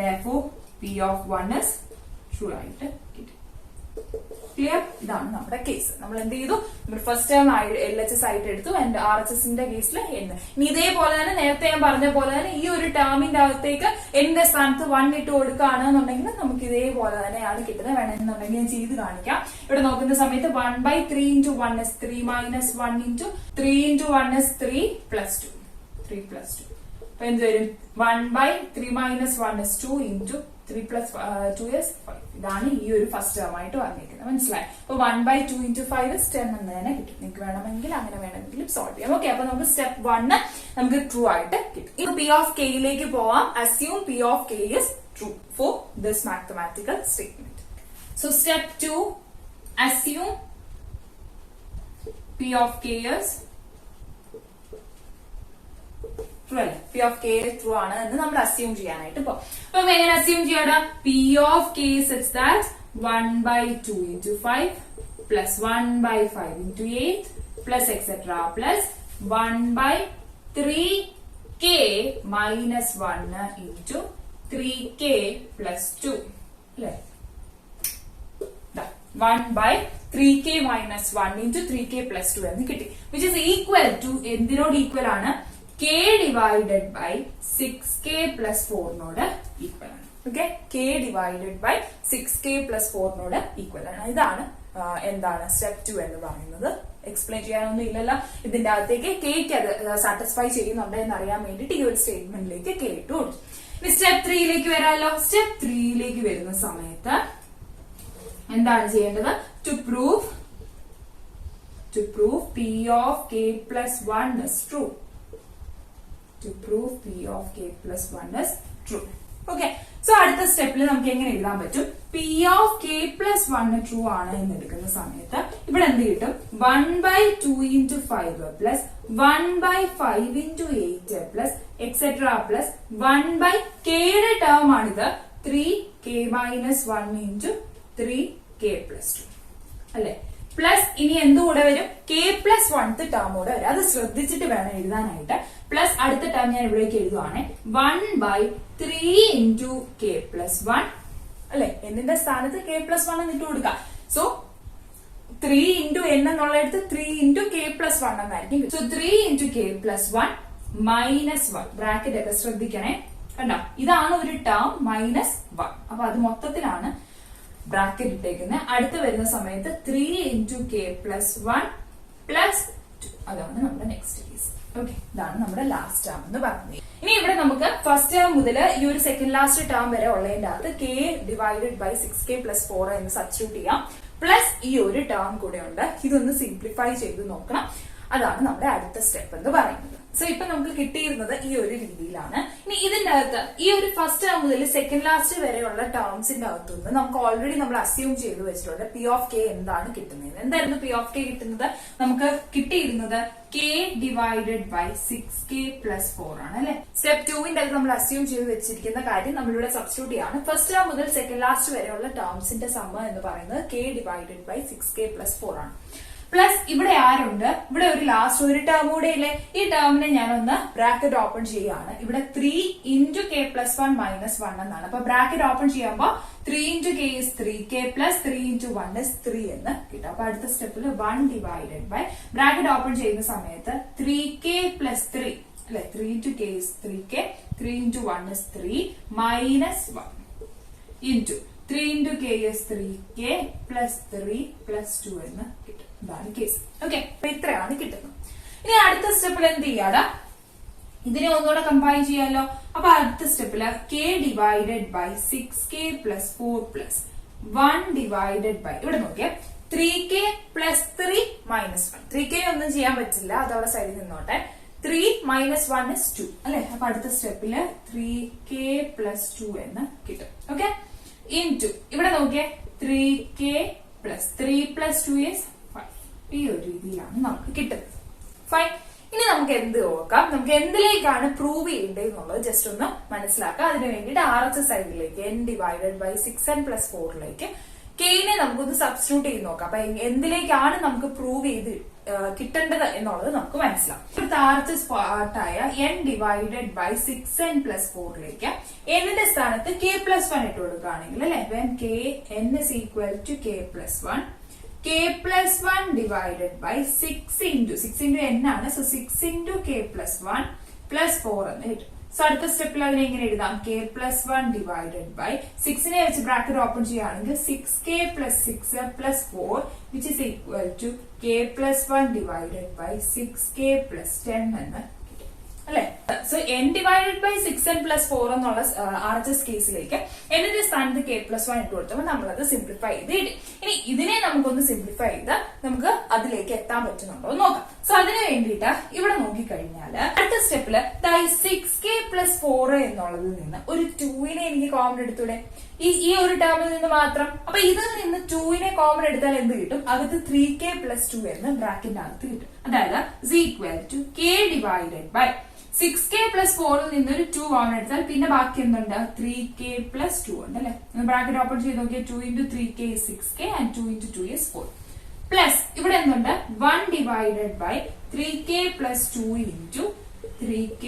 therefore p of 1 is true ആയിട്ട് കിട്ടി. ക്ലിയർ? ഇതാണ് നമ്മുടെ കേസ്. നമ്മൾ എന്ത് ചെയ്തു, നമ്മൾ ഫസ്റ്റ് ടേം LHS ആയിട്ട് എടുത്തു ആൻഡ് RHSന്റെ കേസിൽ n. ഇനി ഇതേപോലെ തന്നെ നേരത്തെ ഞാൻ പറഞ്ഞ പോലെ തന്നെ ഈ ഒരു ടേമിന്റെ അകത്തേക്ക് എന്റെ സ്ഥാനത്ത് 1 ഇട്ട് കൊടുക്കുകയാണെന്നുണ്ടെങ്കിൽ നമുക്ക് ഇതേപോലെ തന്നെയാണ് കിട്ടുന്നത്. വേണമെന്നുണ്ടെങ്കിൽ ഞാൻ ചെയ്ത് കാണിക്കാം. ഇവിടെ നോക്കുന്ന സമയത്ത് 1/3 into 1 is 3 minus 1 into 3 into 1 is 3 plus 2, 3 plus 2. അപ്പൊ എന്ത് വരും, 1/3 minus 1 is 2 into 3 plus 2 is 5. ഇതാണ് ഈ ഒരു ഫസ്റ്റ് ടേം ആയിട്ട് വന്നിരിക്കുന്നത്. മനസ്സിലായി? അപ്പൊ 1/2 into 5 is 10 എന്ന് തന്നെ കിട്ടും. നിങ്ങൾക്ക് വേണമെങ്കിൽ അങ്ങനെ വേണമെങ്കിലും സോൾവ് ചെയ്യാം. ഓക്കെ, അപ്പൊ നമുക്ക് സ്റ്റെപ്പ് 1 നമുക്ക് ട്രൂ ആയിട്ട് കിട്ടും. ഇനി p of k യിലേക്ക് പോവാം. assume p of k is true for this mathematical statement. So step 2, assume p of k is true അല്ലേ. p of k ട്രൂ ആണ് എന്ന് നമ്മൾ അസ്യൂം ചെയ്യാനായിട്ട് പോകും. അപ്പൊ എങ്ങനെ assume ചെയ്യാടാ, p of k such that 1/2 into 5 plus 1/5 into 8 plus etc plus 1/3k minus 1 into 3k plus 2 അല്ലേ. 1/3k minus 1 into 3k plus 2 എന്ന് കിട്ടി. which is equal to എന്തിനോട് ഈക്വൽ ആണ്, k divided by 6k plus 4 നോട് equal ആണ്. Okay, k divided by 6k plus 4 നോട് equal ആണ്. ഇതാണ് എന്താണ് സ്റ്റെപ്പ് 2 എന്ന് പറയുന്നത്. എക്സ്പ്ലെയിൻ ചെയ്യാനൊന്നും ഇല്ലല്ലോ. ഇതിന്റെ അകത്തേക്ക് കേക്ക് അത് സാറ്റിസ്ഫൈ ചെയ്യുന്നുണ്ടോ എന്ന് അറിയാൻ വേണ്ടിയിട്ട് ഈ ഒരു സ്റ്റേറ്റ്മെന്റിലേക്ക് കേട്ട് കൊടുത്തു. ഇനി സ്റ്റെപ്പ് 3യിലേക്ക് വരാമല്ലോ. സ്റ്റെപ്പ് 3യിലേക്ക് വരുന്ന സമയത്ത് എന്താണ് ചെയ്യേണ്ടത്? To prove P of k plus 1 is true. To prove P of k plus 1 is true. Okay. So അടുത്ത സ്റ്റെപ്പിൽ നമുക്ക് എങ്ങനെ എഴുതാൻ പറ്റും? P of k plus 1 true ആണ് എന്ന് എടുക്കുന്ന സമയത്ത് ഇവിടെ എന്ത് കിട്ടും? 1/2 into 5 plus 1/5 into 8 plus etc plus 1/k യുടെ ടേം ആണിത്. 3k minus 1 into 3k plus 2 അല്ലെ? പ്ലസ് ഇനി എന്തുകൂടെ വരും? കെ പ്ലസ് 1th ടേം കൂടെ വരും. അത് ശ്രദ്ധിച്ചിട്ട് വേണം എഴുതാനായിട്ട്. പ്ലസ് അടുത്ത ടേം ഞാൻ ഇവിടേക്ക് എഴുതുവാണ് 1/3 into k plus 1 അല്ലെ? എന്നിന്റെ സ്ഥാനത്ത് k plus 1 എന്നിട്ട് കൊടുക്കാം. So 3 into n എന്നുള്ളടത്ത് 3 into k plus 1 എന്നായിരിക്കും. So 3 into k plus 1 minus 1 bracket ഒക്കെ ശ്രദ്ധിക്കണേ. കണ്ടോ? ഇതാണ് ഒരു ടേം മൈനസ് 1. അപ്പൊ അത് മൊത്തത്തിലാണ് ബ്രാക്കറ്റ് ഇട്ടേക്കുന്നത്. അടുത്ത് വരുന്ന സമയത്ത് 3 into k plus 1 plus 2 അതാണ് നമ്മുടെ നെക്സ്റ്റ് കേസ്. ഓക്കെ, ഇതാണ് നമ്മുടെ ലാസ്റ്റ് ടേം എന്ന് പറഞ്ഞത്. ഇനി ഇവിടെ നമുക്ക് ഫസ്റ്റ് ടേം മുതൽ ഈ ഒരു സെക്കൻഡ് ലാസ്റ്റ് ടേം വരെ ഉള്ളതിന്റെ അകത്ത് k divided by 6k plus 4 എന്ന് സബ്സ്റ്റിറ്റ്യൂട്ട് ചെയ്യാം. പ്ലസ് ഈ ഒരു ടേം കൂടെ ഉണ്ട്. ഇതൊന്ന് സിംപ്ലിഫൈ ചെയ്ത് നോക്കണം. അതാണ് നമ്മുടെ അടുത്ത സ്റ്റെപ്പ് എന്ന് പറയുന്നത്. സോ ഇപ്പൊ നമുക്ക് കിട്ടിയിരുന്നത് ഈ ഒരു രീതിയിലാണ്. ഇനി ഇതിന്റെ അകത്ത് ഈ ഒരു ഫസ്റ്റ് ടേം മുതൽ സെക്കൻഡ് ലാസ്റ്റ് വരെയുള്ള ടേംസിന്റെ അകത്തുനിന്ന് നമുക്ക് ഓൾറെഡി നമ്മൾ അസ്യൂം ചെയ്ത് വെച്ചിട്ടുണ്ട് പി ഓഫ് കെ എന്താണ് കിട്ടുന്നത്. എന്തായിരുന്നു പി ഓഫ് കെ കിട്ടുന്നത്? നമുക്ക് കിട്ടിയിരുന്നത് k divided by 6k plus 4 ആണ് അല്ലെ? സ്റ്റെപ്പ് 2ന്റെ അകത്ത് നമ്മൾ അസ്യൂം ചെയ്ത് വെച്ചിരിക്കുന്ന കാര്യം നമ്മളിവിടെ സബ്സ്റ്റിറ്റ്യൂട്ട് ചെയ്യാണ്. ഫസ്റ്റ് ടേം മുതൽ സെക്കൻഡ് ലാസ്റ്റ് വരെയുള്ള ടേംസിന്റെ സമ്മ എന്ന് പറയുന്നത് k divided by 6k plus 4 ആണ്. പ്ലസ് ഇവിടെ ആരുണ്ട്? ഇവിടെ ഒരു ലാസ്റ്റ് ഒരു ടേം കൂടെ ഇല്ലേ? ഈ ടേമിനെ ഞാനൊന്ന് ബ്രാക്കറ്റ് ഓപ്പൺ ചെയ്യാണ്. ഇവിടെ 3 into k plus 1 minus 1 എന്നാണ്. അപ്പൊ ബ്രാക്കറ്റ് ഓപ്പൺ ചെയ്യുമ്പോൾ 3 into k is 3k plus 3 into 1 is 3 എന്ന് കിട്ടും. അപ്പൊ അടുത്ത സ്റ്റെപ്പിൽ 1 divided by ബ്രാക്കറ്റ് ഓപ്പൺ ചെയ്യുന്ന സമയത്ത് 3k plus 3 അല്ലെ? 3 into k is 3k, 3 into 1 is 3 minus 1 into 3 into k is 3k plus 3 plus 2 എന്ന് കിട്ടും. ഇതാണ് കേസ്. ഓക്കെ, അപ്പൊ ഇത്രയാണ് കിട്ടുന്നത്. ഇനി അടുത്ത സ്റ്റെപ്പിൽ എന്ത് ചെയ്യാടാ? ഇതിനെ ഒന്നുകൂടെ കമ്പൈൻ ചെയ്യാലോ. അപ്പൊ അടുത്ത സ്റ്റെപ്പില് k divided by 6k plus 4 plus 1 divided by ഇവിടെ നോക്കിയേ 3k plus 3 minus 1. 3k ഒന്നും ചെയ്യാൻ പറ്റില്ല, അതവിടെ സൈഡിൽ നിന്നോട്ടെ. 3 minus 1 is 2 അല്ലെ? അപ്പൊ അടുത്ത സ്റ്റെപ്പില് 3k plus 2 എന്ന് കിട്ടും. ഓക്കെ, into ഇവിടെ നോക്കിയേ 3k plus 3 plus 2 is 5. ഈ ഒരു രീതിയിലാണ് നമുക്ക് കിട്ടുന്നത്. ഫൈൻ. ഇനി നമുക്ക് എന്ത് നോക്കാം? നമുക്ക് എന്തിലേക്കാണ് പ്രൂവ് ചെയ്യേണ്ടതെന്നുള്ളത് ജസ്റ്റ് ഒന്ന് മനസ്സിലാക്കാം. അതിന് വേണ്ടിയിട്ട് RHS സൈഡിലേക്ക് n divided by 6n plus 4ലേക്ക് കെയിനെ നമുക്കൊന്ന് സബ്സ്റ്റിറ്റ്യൂട്ട് ചെയ്ത് നോക്കാം. അപ്പൊ എന്തിലേക്കാണ് നമുക്ക് പ്രൂവ് ചെയ്ത് കിട്ടേണ്ടത് എന്നുള്ളത് നമുക്ക് മനസ്സിലാവും. ഇവിടുത്തെ RHS പാർട്ടായ n divided by 6n plus 4ലേക്ക് എന്നിന്റെ സ്ഥാനത്ത് k plus 1 ഇട്ട് കൊടുക്കുകയാണെങ്കിൽ അല്ലെ, when k n is equal to k plus 1, k plus 1 divided by 6 into n ആണ്. So 6 into k plus 1 plus 4 എന്ന് കിട്ടും. സോ അടുത്ത സ്റ്റെപ്പിൽ അതിനെ എങ്ങനെ എഴുതാം? k plus 1 divided by 6നെ വെച്ച് ബ്രാക്കറ്റ് ഓപ്പൺ ചെയ്യുകയാണെങ്കിൽ 6k plus 6 plus 4 which is equal to k plus 1 divided by 6k plus 10 എന്ന് കിട്ടും അല്ലെ? So n divided by 6n plus 4 എന്നുള്ള RHS കേസിലേക്ക് എന്നിന്റെ സ്ഥാനത്ത് k plus 1 ഇട്ട് കൊടുത്തപ്പോൾ നമ്മളത് സിംപ്ലിഫൈ ചെയ്ത് കിട്ടി. ഇനി ഇതിനെ നമുക്കൊന്ന് സിംപ്ലിഫൈ ചെയ്ത് നമുക്ക് അതിലേക്ക് എത്താൻ പറ്റുന്നുണ്ടോ എന്ന് നോക്കാം. സോ അതിന് വേണ്ടിയിട്ട് ഇവിടെ നോക്കിക്കഴിഞ്ഞാൽ അടുത്ത സ്റ്റെപ്പില് 6k plus 4 എന്നുള്ളതിൽ നിന്ന് ഒരു 2നെ എനിക്ക് കോമൺ എടുത്തൂടെ? ഈ ഒരു ടേമിൽ നിന്ന് മാത്രം. അപ്പൊ ഇതിൽ നിന്ന് 2നെ കോമൺ എടുത്താൽ എന്ത് കിട്ടും? അകത്ത് 3k plus 2 എന്ന് ബ്രാക്കറ്റിനകത്ത് കിട്ടും. അതായത് is equal to k divided by 6k plus 4ൽ നിന്നൊരു 2 കോമൺ എടുത്താൽ പിന്നെ ബാക്കി എന്തുണ്ട്? 3k plus 2 ഉണ്ട് അല്ലെ? ബ്രാക്കറ്റ് ഓപ്പൺ ചെയ്ത് നോക്കിയാൽ 2 into 3k is 6k and 2 into 2 is 4. Plus ഇവിടെ എന്തുണ്ട്? 1 divided by 3k plus 2 into 3k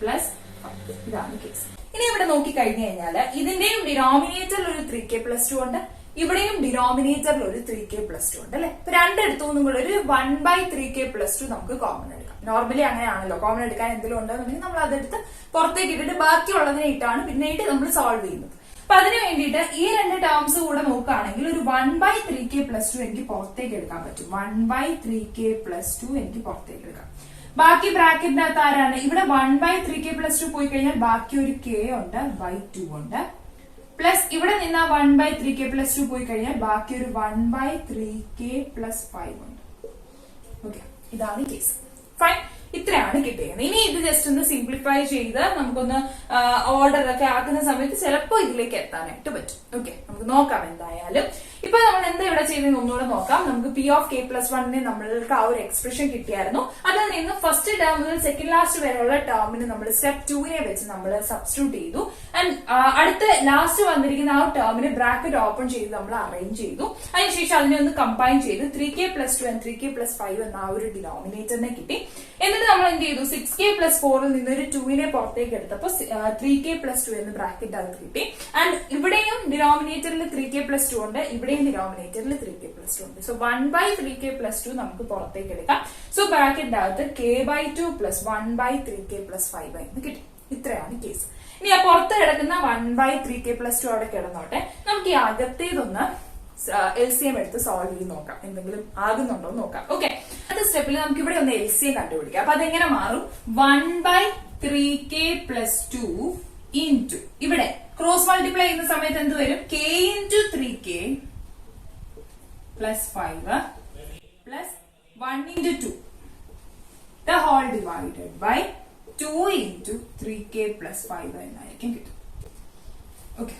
plus 5. ഇതാണ് കേസ്. ഇനി ഇവിടെ നോക്കി കഴിഞ്ഞു കഴിഞ്ഞാല് ഇതിന്റെയും ഡിനോമിനേറ്ററിൽ ഒരു 3k plus 2 ഉണ്ട്, ഇവിടെയും ഡിനോമിനേറ്ററിൽ ഒരു 3k plus 2 ഉണ്ട് അല്ലെ? രണ്ടിടത്തുനിന്നും കൂടെ ഒരു 1/3k plus 2 നമുക്ക് കോമൺ എടുക്കാം. നോർമലി അങ്ങനെയാണല്ലോ, കോമൺ എടുക്കാൻ എന്തെങ്കിലും ഉണ്ടെന്നുണ്ടെങ്കിൽ നമ്മൾ അതെടുത്ത് പുറത്തേക്ക് ഇട്ടിട്ട് ബാക്കിയുള്ളതിനെ ഇട്ടാണ് പിന്നീട് നമ്മൾ സോൾവ് ചെയ്യുന്നത്. അപ്പൊ അതിന് വേണ്ടിയിട്ട് ഈ രണ്ട് ടേംസ് കൂടെ നോക്കുകയാണെങ്കിൽ ഒരു 1/3k+2 എനിക്ക് പുറത്തേക്ക് എടുക്കാൻ പറ്റും. 1/3k+2 എനിക്ക് പുറത്തേക്ക് എടുക്കാം. ബാക്കി ബ്രാക്കറ്റിനകത്ത് ആരാണ്? ഇവിടെ 1/3k+2 പോയി കഴിഞ്ഞാൽ ബാക്കി ഒരു k ഉണ്ട്, /2 ഉണ്ട്. പ്ലസ് ഇവിടെ നിന്ന് 1/3k+2 പോയി കഴിഞ്ഞാൽ ബാക്കി ഒരു 1/3k+5 ഉണ്ട്. ഓക്കെ, ഇതാണ് കേസ്. ഫൈൻ, ഇത്രയാണ് കിട്ടിയത്. ഇനി ഇത് ജസ്റ്റ് ഒന്ന് സിംപ്ലിഫൈ ചെയ്ത് നമുക്കൊന്ന് ഓർഡർ ഒക്കെ ആക്കുന്ന സമയത്ത് ചിലപ്പോ ഇതിലേക്ക് എത്താനായിട്ട് പറ്റും. ഓക്കെ, നമുക്ക് നോക്കാം എന്തായാലും. ഇപ്പൊ നമ്മൾ എന്താ ഇവിടെ ചെയ്തെന്ന് ഒന്നുകൂടെ നോക്കാം. നമുക്ക് p(k+1) നമ്മൾക്ക് ആ ഒരു എക്സ്പ്രഷൻ കിട്ടിയായിരുന്നു. അതിൽ നിന്ന് ഫസ്റ്റ് ടേം മുതൽ സെക്കൻഡ് ലാസ്റ്റ് വരെയുള്ള ടേമിന് നമ്മൾ സ്റ്റെപ്പ് 2 വെച്ച് നമ്മൾ സബ്സ്റ്റിറ്റ്യൂട്ട് ചെയ്തു. ആൻഡ് അടുത്ത ലാസ്റ്റ് വന്നിരിക്കുന്ന ആ ടേമിന് ബ്രാക്കറ്റ് ഓപ്പൺ ചെയ്ത് നമ്മൾ അറേഞ്ച് ചെയ്തു. അതിനുശേഷം അതിനെ ഒന്ന് കമ്പൈൻ ചെയ്ത് 3k+2 and 3k+5 എന്ന ആ ഒരു ഡിനോമിനേറ്ററിനെ കിട്ടി. എന്നിട്ട് നമ്മൾ എന്ത് ചെയ്തു? 6k+4 നിന്ന് ഒരു 2 പുറത്തേക്ക് എടുത്തപ്പോ 3k+2 എന്ന് ബ്രാക്കറ്റ് അത് കിട്ടി. ആൻഡ് ഇവിടെയും ഡിനോമിനേറ്ററിൽ 3k+2 ഉണ്ട്, ഇവിടെയും ഡിനോമിനേറ്ററിൽ 3k+2 ഉണ്ട്. സോ 1/3k+2 നമുക്ക് പുറത്തേക്ക് എടുക്കാം. സോ ബ്രാക്കറ്റിന്റെ അകത്ത് k/2 + 1/3k+5 എന്ന് കിട്ടി. ഇത്രയാണ് കേസ്. ഇനി ആ പുറത്ത് കിടക്കുന്ന 1/3k+2 അവിടെ കിടന്നോട്ടെ. നമുക്ക് ഈ അകത്തേതൊന്ന് LCM എടുത്ത് സോൾവ് ചെയ്ത് നോക്കാം, എന്തെങ്കിലും ആകുന്നുണ്ടോ എന്ന് നോക്കാം. ഓക്കെ, അടുത്ത സ്റ്റെപ്പിൽ നമുക്ക് ഇവിടെ ഒന്ന് LCM കണ്ടുപിടിക്കാം. അപ്പൊ അതെങ്ങനെ മാറും? 1/3k+2 ഇൻറ്റു ഇവിടെ ക്രോസ് മൾട്ടിപ്ലൈ ചെയ്യുന്ന സമയത്ത് എന്ത് വരും? k × 3k+5 plus 1 × 2 the whole divided by 2 × 3k+5 എന്നായിരിക്കും കിട്ടും. ഓക്കെ,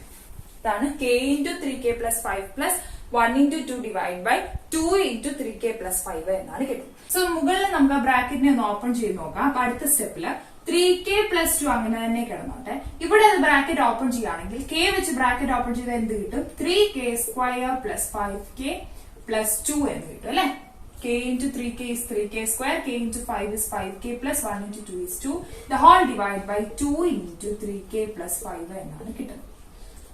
ഇതാണ് k × 3k+5 plus 1 × 2 divide by 2 × 3k+5 എന്നാണ് കിട്ടും. സോ മുകളിൽ നമുക്ക് ആ ബ്രാക്കറ്റിനെ ഒന്ന് ഓപ്പൺ ചെയ്ത് നോക്കാം. അപ്പൊ അടുത്ത സ്റ്റെപ്പില് 3k+2 അങ്ങനെ തന്നെ കിടന്നോട്ടെ. ഇവിടെ ബ്രാക്കറ്റ് ഓപ്പൺ ചെയ്യുകയാണെങ്കിൽ k വെച്ച് ബ്രാക്കറ്റ് ഓപ്പൺ ചെയ്താൽ എന്ത് കിട്ടും? 3k² + 5k+2 എന്ന് കിട്ടും അല്ലെ. k × 3k is 3k², k × 5 is 5k plus 1 × 2 is 2. The whole divided by 2 × 3k+5 എന്നാണ് കിട്ടുന്നത്.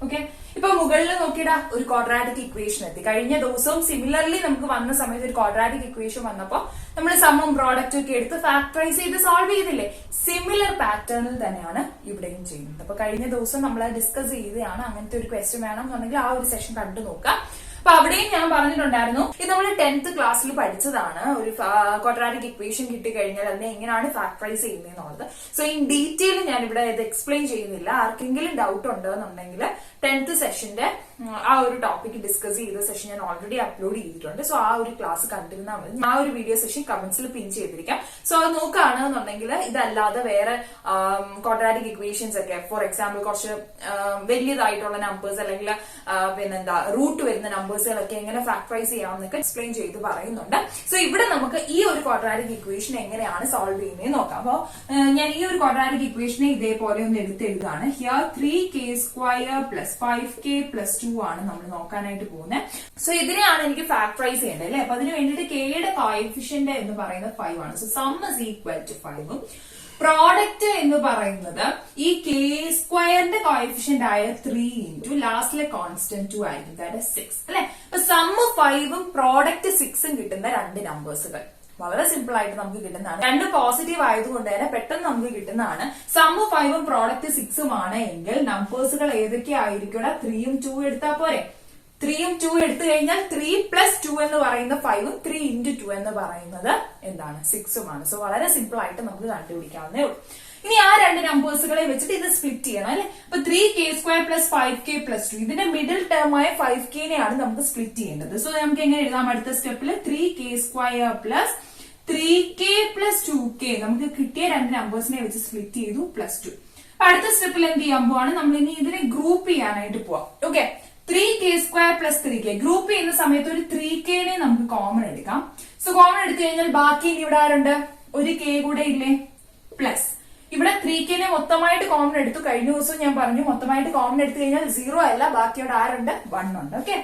ഓക്കെ, ഇപ്പൊ മുകളിൽ നോക്കിയിടാ ഒരു ക്വാഡ്രാറ്റിക് ഇക്വേഷൻ എത്തി. കഴിഞ്ഞ ദിവസവും സിമിലർലി നമുക്ക് വന്ന സമയത്ത് ഒരു ക്വാഡ്രാറ്റിക് ഇക്വേഷൻ വന്നപ്പോ നമ്മൾ സമ്മും പ്രോഡക്റ്റും ഒക്കെ എടുത്ത് ഫാക്ടറൈസ് ചെയ്ത് സോൾവ് ചെയ്തില്ലേ? സിമിലർ പാറ്റേണിൽ തന്നെയാണ് ഇവിടെയും ചെയ്യുന്നത്. അപ്പൊ കഴിഞ്ഞ ദിവസം നമ്മൾ ഡിസ്കസ് ചെയ്തതാണ്. അങ്ങനത്തെ ഒരു ക്വസ്റ്റ്യൻ വേണം എന്നുണ്ടെങ്കിൽ ആ ഒരു സെഷൻ കണ്ടു നോക്കാം. അപ്പൊ അവിടെയും ഞാൻ പറഞ്ഞിട്ടുണ്ടായിരുന്നു, ഇത് നമ്മൾ 10th ക്ലാസ്സിൽ പഠിച്ചതാണ്. ഒരു ക്വാഡ്രാറ്റിക് ഇക്വേഷൻ കിട്ടിക്കഴിഞ്ഞാൽ അതിനെ എങ്ങനെയാണ് ഫാക്ടറൈസ് ചെയ്യുന്നതെന്നുള്ളത്. സോ ഇൻ ഡീറ്റെയിൽ ഞാൻ ഇവിടെ ഇത് എക്സ്പ്ലെയിൻ ചെയ്യുന്നില്ല. ആർക്കെങ്കിലും ഡൗട്ട് ഉണ്ടെന്നുണ്ടെങ്കിൽ 10th സെഷന്റെ ആ ഒരു ടോപ്പിക് ഡിസ്കസ് ചെയ്ത സെഷൻ ഞാൻ ഓൾറെഡി അപ്ലോഡ് ചെയ്തിട്ടുണ്ട്. സോ ആ ഒരു ക്ലാസ് കണ്ടിരുന്നാൽ മതി. ആ ഒരു വീഡിയോ സെഷൻ കമന്റ്സിൽ പിൻ ചെയ്തിരിക്കാം. സോ അത് നോക്കുകയാണെന്നുണ്ടെങ്കിൽ ഇതല്ലാതെ വേറെ ക്വാഡ്രാറ്റിക് ഇക്വേഷൻസ് ഒക്കെ, ഫോർ എക്സാമ്പിൾ കുറച്ച് വലിയതായിട്ടുള്ള നമ്പേഴ്സ് അല്ലെങ്കിൽ പിന്നെന്താ റൂട്ട് വരുന്ന നമ്പേഴ്സുകളൊക്കെ എങ്ങനെ ഫാക്ടറൈസ് ചെയ്യാമെന്നൊക്കെ എക്സ്പ്ലെയിൻ ചെയ്ത് പറയുന്നുണ്ട്. സോ ഇവിടെ നമുക്ക് ഈ ഒരു ക്വാഡ്രാറ്റിക് ഇക്വേഷൻ എങ്ങനെയാണ് സോൾവ് ചെയ്യുന്നത് നോക്കാം. അപ്പോ ഞാൻ ഈ ഒരു ക്വാഡ്രാറ്റിക് ഇക്വേഷനെ ഇതേപോലെ ഒന്ന് എടുത്തെഴുതാണ്. ഹിയർ 3k² + 5k+2 ആണ് നമ്മൾ നോക്കാനായിട്ട് പോകുന്നത്. സോ ഇതിനെയാണ് എനിക്ക് ഫാക്ടറൈസ് ചെയ്യേണ്ടത് അല്ലെ. അപ്പൊ അതിന് വേണ്ടിയിട്ട് കെയുടെ കോഎഫിഷ്യന്റ് എന്ന് പറയുന്നത് 5 ആണ്. So sum is equal to 5. Product എന്ന് പറയുന്നത് ഈ k² കോഎഫിഷ്യന്റ് ആയ 3 ഇൻറ്റു ലാസ്റ്റിലെ കോൺസ്റ്റന്റ് 2 ആയിരിക്കും, ദാറ്റ് ഇസ് 6 അല്ലെ. അപ്പൊ സം 5 പ്രോഡക്റ്റ് 6 കിട്ടുന്ന രണ്ട് നമ്പേഴ്സുകൾ വളരെ സിമ്പിൾ ആയിട്ട് നമുക്ക് കിട്ടുന്നതാണ്. രണ്ട് പോസിറ്റീവ് ആയതുകൊണ്ട് തന്നെ പെട്ടെന്ന് നമുക്ക് കിട്ടുന്നതാണ്. സം 5 പ്രോഡക്റ്റ് 6 ആണ് എങ്കിൽ നമ്പേഴ്സുകൾ ഏതൊക്കെ ആയിരിക്കും? 3ഉം 2ഉം എടുത്താൽ പോരെ. 3ഉം 2ഉം എടുത്തു കഴിഞ്ഞാൽ 3 + 2 എന്ന് പറയുന്ന 5ഉം 3 × 2 എന്ന് പറയുന്നത് എന്താണ്? 6ഉമാണ്. സോ വളരെ സിമ്പിൾ ആയിട്ട് നമുക്ക് കണ്ടുപിടിക്കാവുന്നേ ഉള്ളൂ. ഇനി ആ രണ്ട് നമ്പേഴ്സുകളെ വെച്ചിട്ട് ഇത് സ്പ്ലിറ്റ് ചെയ്യണം അല്ലെ. അപ്പൊ 3k² + 5k+2 ഇതിന്റെ മിഡിൽ ടേം ആയ 5k-നെയാണ് നമുക്ക് സ്പ്ലിറ്റ് ചെയ്യേണ്ടത്. സോ നമുക്ക് എങ്ങനെ എഴുതാം? അടുത്ത സ്റ്റെപ്പിൽ 3k² + 3k + 2k നമുക്ക് കിട്ടിയ രണ്ട് നമ്പേഴ്സിനെ വെച്ച് സ്പ്ലിറ്റ് ചെയ്തു +2. അടുത്ത സ്റ്റെപ്പിൽ എന്ത് ചെയ്യാൻ പോവാണ്? നമ്മൾ ഇനി ഇതിനെ ഗ്രൂപ്പ് ചെയ്യാനായിട്ട് പോവാം. ഓക്കെ, 3k² + 3k ഗ്രൂപ്പ് ചെയ്യുന്ന സമയത്ത് ഒരു 3k-നെ നമുക്ക് കോമൺ എടുക്കാം. സോ കോമൺ എടുത്തു കഴിഞ്ഞാൽ ബാക്കി ഇവിടെ ആരുണ്ട്? ഒരു k കൂടെ ഇല്ലേ? പ്ലസ് ഇവിടെ 3k-നെ മൊത്തമായിട്ട് കോമൺ എടുത്തു. കഴിഞ്ഞ ദിവസം ഞാൻ പറഞ്ഞു മൊത്തമായിട്ട് കോമൺ എടുത്തു കഴിഞ്ഞാൽ 0 അല്ല, ബാക്കിയോടെ ആരുണ്ട്? 1 ഉണ്ട്. ഓക്കെ,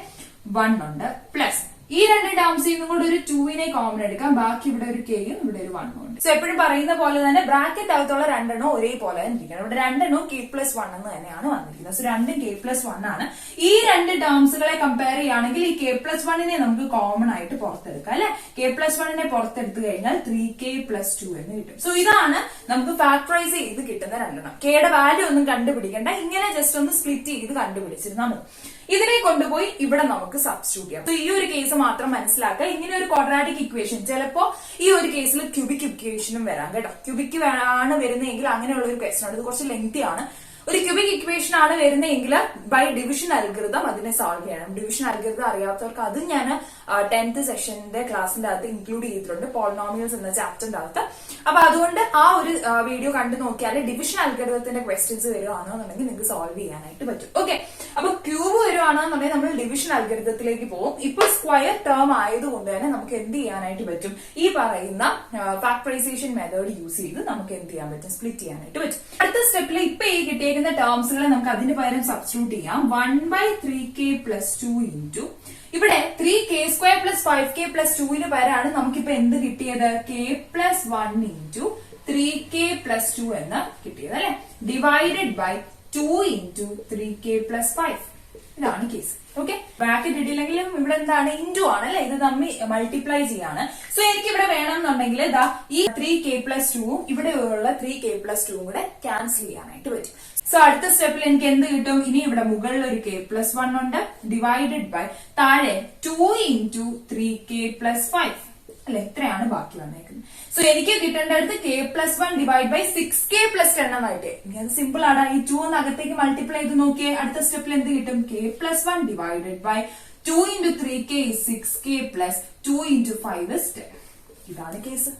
1 ഉണ്ട്. പ്ലസ് ഈ രണ്ട് ടേംസിൽ നിന്നും കൂടെ ഒരു 2നെ കോമൺ എടുക്കാം. ബാക്കി ഇവിടെ ഒരു കെയും ഇവിടെ ഒരു 1 ഉണ്ട്. സോ എപ്പോഴും പറയുന്ന പോലെ തന്നെ ബ്രാക്കറ്റ് അകത്തുള്ള രണ്ടെണ്ണം ഒരേപോലെ തന്നെ ഇരിക്കണം. ഇവിടെ രണ്ടെണ്ണവും k+1 എന്ന് തന്നെയാണ് വന്നിരിക്കുന്നത്. സോ രണ്ടും k+1 ആണ്. ഈ രണ്ട് ടേംസുകളെ കമ്പയർ ചെയ്യുകയാണെങ്കിൽ ഈ k+1നെ നമുക്ക് കോമൺ ആയിട്ട് പുറത്തെടുക്കാം അല്ലെ. k+1നെ പുറത്തെടുത്തു കഴിഞ്ഞാൽ 3k+2 എന്ന് കിട്ടും. സോ ഇതാണ് നമുക്ക് ഫാക്ടറൈസ് ചെയ്ത് കിട്ടുന്ന രണ്ടെണ്ണം. കെയുടെ വാല്യൂ ഒന്നും കണ്ടുപിടിക്കേണ്ട, ഇങ്ങനെ ജസ്റ്റ് ഒന്ന് സ്പ്ലിറ്റ് ചെയ്ത് കണ്ടുപിടിച്ചിരുന്നാൽ മതി. ഇതിനെ കൊണ്ടുപോയി ഇവിടെ നമുക്ക് സബ്സ്റ്റിറ്റ്യൂട്ട് ചെയ്യാം. ഈ ഒരു കേസ് മാത്രം മനസ്സിലാക്കുക. ഇങ്ങനെ ഒരു ക്വാഡ്രാറ്റിക് ഇക്വേഷൻ, ചിലപ്പോ ഈ ഒരു കേസിൽ ക്യൂബിക് ഇക്വേഷനും വരാം കേട്ടോ. ക്യൂബിക് ആണ് വരുന്നതെങ്കിൽ അങ്ങനെയുള്ള ഒരു ക്വസ്റ്റൻ ആണ്. ഇത് കുറച്ച് ലെങ്തി ആണ്. ഒരു ക്യൂബിക് ഇക്വേഷൻ ആണ് വരുന്നതെങ്കിൽ ബൈ ഡിവിഷൻ അൽഗോരിതം അതിനെ സോൾവ് ചെയ്യണം. ഡിവിഷൻ അൽഗോരിതം അറിയാത്തവർക്ക് അത് ഞാൻ 10th സെഷന്റെ ക്ലാസിന്റെ അകത്ത് ഇൻക്ലൂഡ് ചെയ്തിട്ടുണ്ട്, പോളിനോമിയൽസ് എന്ന ചാപ്റ്ററിന്റെ അകത്ത്. അപ്പൊ അതുകൊണ്ട് ആ ഒരു വീഡിയോ കണ്ടു നോക്കിയാൽ ഡിവിഷൻ അൽഗോരിതത്തിന്റെ ക്വസ്റ്റ്യൻസ് വരുവാണെന്നുണ്ടെങ്കിൽ നിങ്ങൾക്ക് സോൾവ് ചെയ്യാനായിട്ട് പറ്റും. ഓക്കെ, അപ്പൊ ക്യൂബ് വരുവാണെന്നുണ്ടെങ്കിൽ നമ്മൾ ഡിവിഷൻ അൽഗോരിതത്തിലേക്ക് പോകും. ഇപ്പോൾ സ്ക്വയർ ടേം ആയതുകൊണ്ട് തന്നെ നമുക്ക് എന്ത് ചെയ്യാനായിട്ട് പറ്റും, ഈ പറയുന്ന ഫാക്ടറൈസേഷൻ മെത്തേഡ് യൂസ് ചെയ്ത് നമുക്ക് എന്ത് ചെയ്യാൻ പറ്റും, സ്പ്ലിറ്റ് ചെയ്യാനായിട്ട് പറ്റും. അടുത്ത സ്റ്റെപ്പിൽ ഇപ്പൊ ഈ കിട്ടിയ ടേംസുകളെ നമുക്ക് അതിന് പകരം സബ്സ്റ്റിറ്റ്യൂട്ട് ചെയ്യാം. 1/3k+2 ഇൻറ്റു ഇവിടെ 3k² + 5k+2 പകരമാണ് നമുക്കിപ്പോ എന്ത് കിട്ടിയത്, k+1 ഇൻറ്റു 3k+2 എന്ന് കിട്ടിയത് അല്ലെ. Divided by 2 into 3k+5. ഇതാണ് കേസ്. ഓക്കെ, ബ്രാക്കറ്റ് ഇട്ടില്ലെങ്കിലും ഇവിടെ എന്താണ്, ഇൻറ്റു ആണ് അല്ലെ. ഇത് തമ്മിൽ മൾട്ടിപ്ലൈ ചെയ്യാണ്. സോ എനിക്ക് ഇവിടെ വേണമെന്നുണ്ടെങ്കിൽ ഇതാ ഈ 3k+2 ഇവിടെയുള്ള 3k+2 കൂടെ ക്യാൻസൽ ചെയ്യാനായിട്ട് പറ്റും. സോ അടുത്ത സ്റ്റെപ്പിൽ എനിക്ക് എന്ത് കിട്ടും, ഇനി ഇവിടെ മുകളിൽ ഒരു k+1 ഉണ്ട്, ഡിവൈഡഡ് ബൈ താഴെ 2 ഇൻറ്റു 3k+5 അല്ലെ. ഇത്രയാണ് ബാക്കി വന്നേക്കുന്നത്. സോ എനിക്ക് കിട്ടേണ്ടടുത്ത് k+1 ഡിവൈഡ് ബൈ 6k+10 എന്നായിട്ട്. ഇനി അത് സിമ്പിൾ ആണ്. ഈ 2 ഒന്ന് അകത്തേക്ക് മൾട്ടിപ്ലൈ ചെയ്ത് നോക്കിയേ. അടുത്ത സ്റ്റെപ്പിൽ എന്ത് കിട്ടും, k+1 divided by 2 into 3k 6k plus 2 into 5 10. ഇതാണ് കേസ്.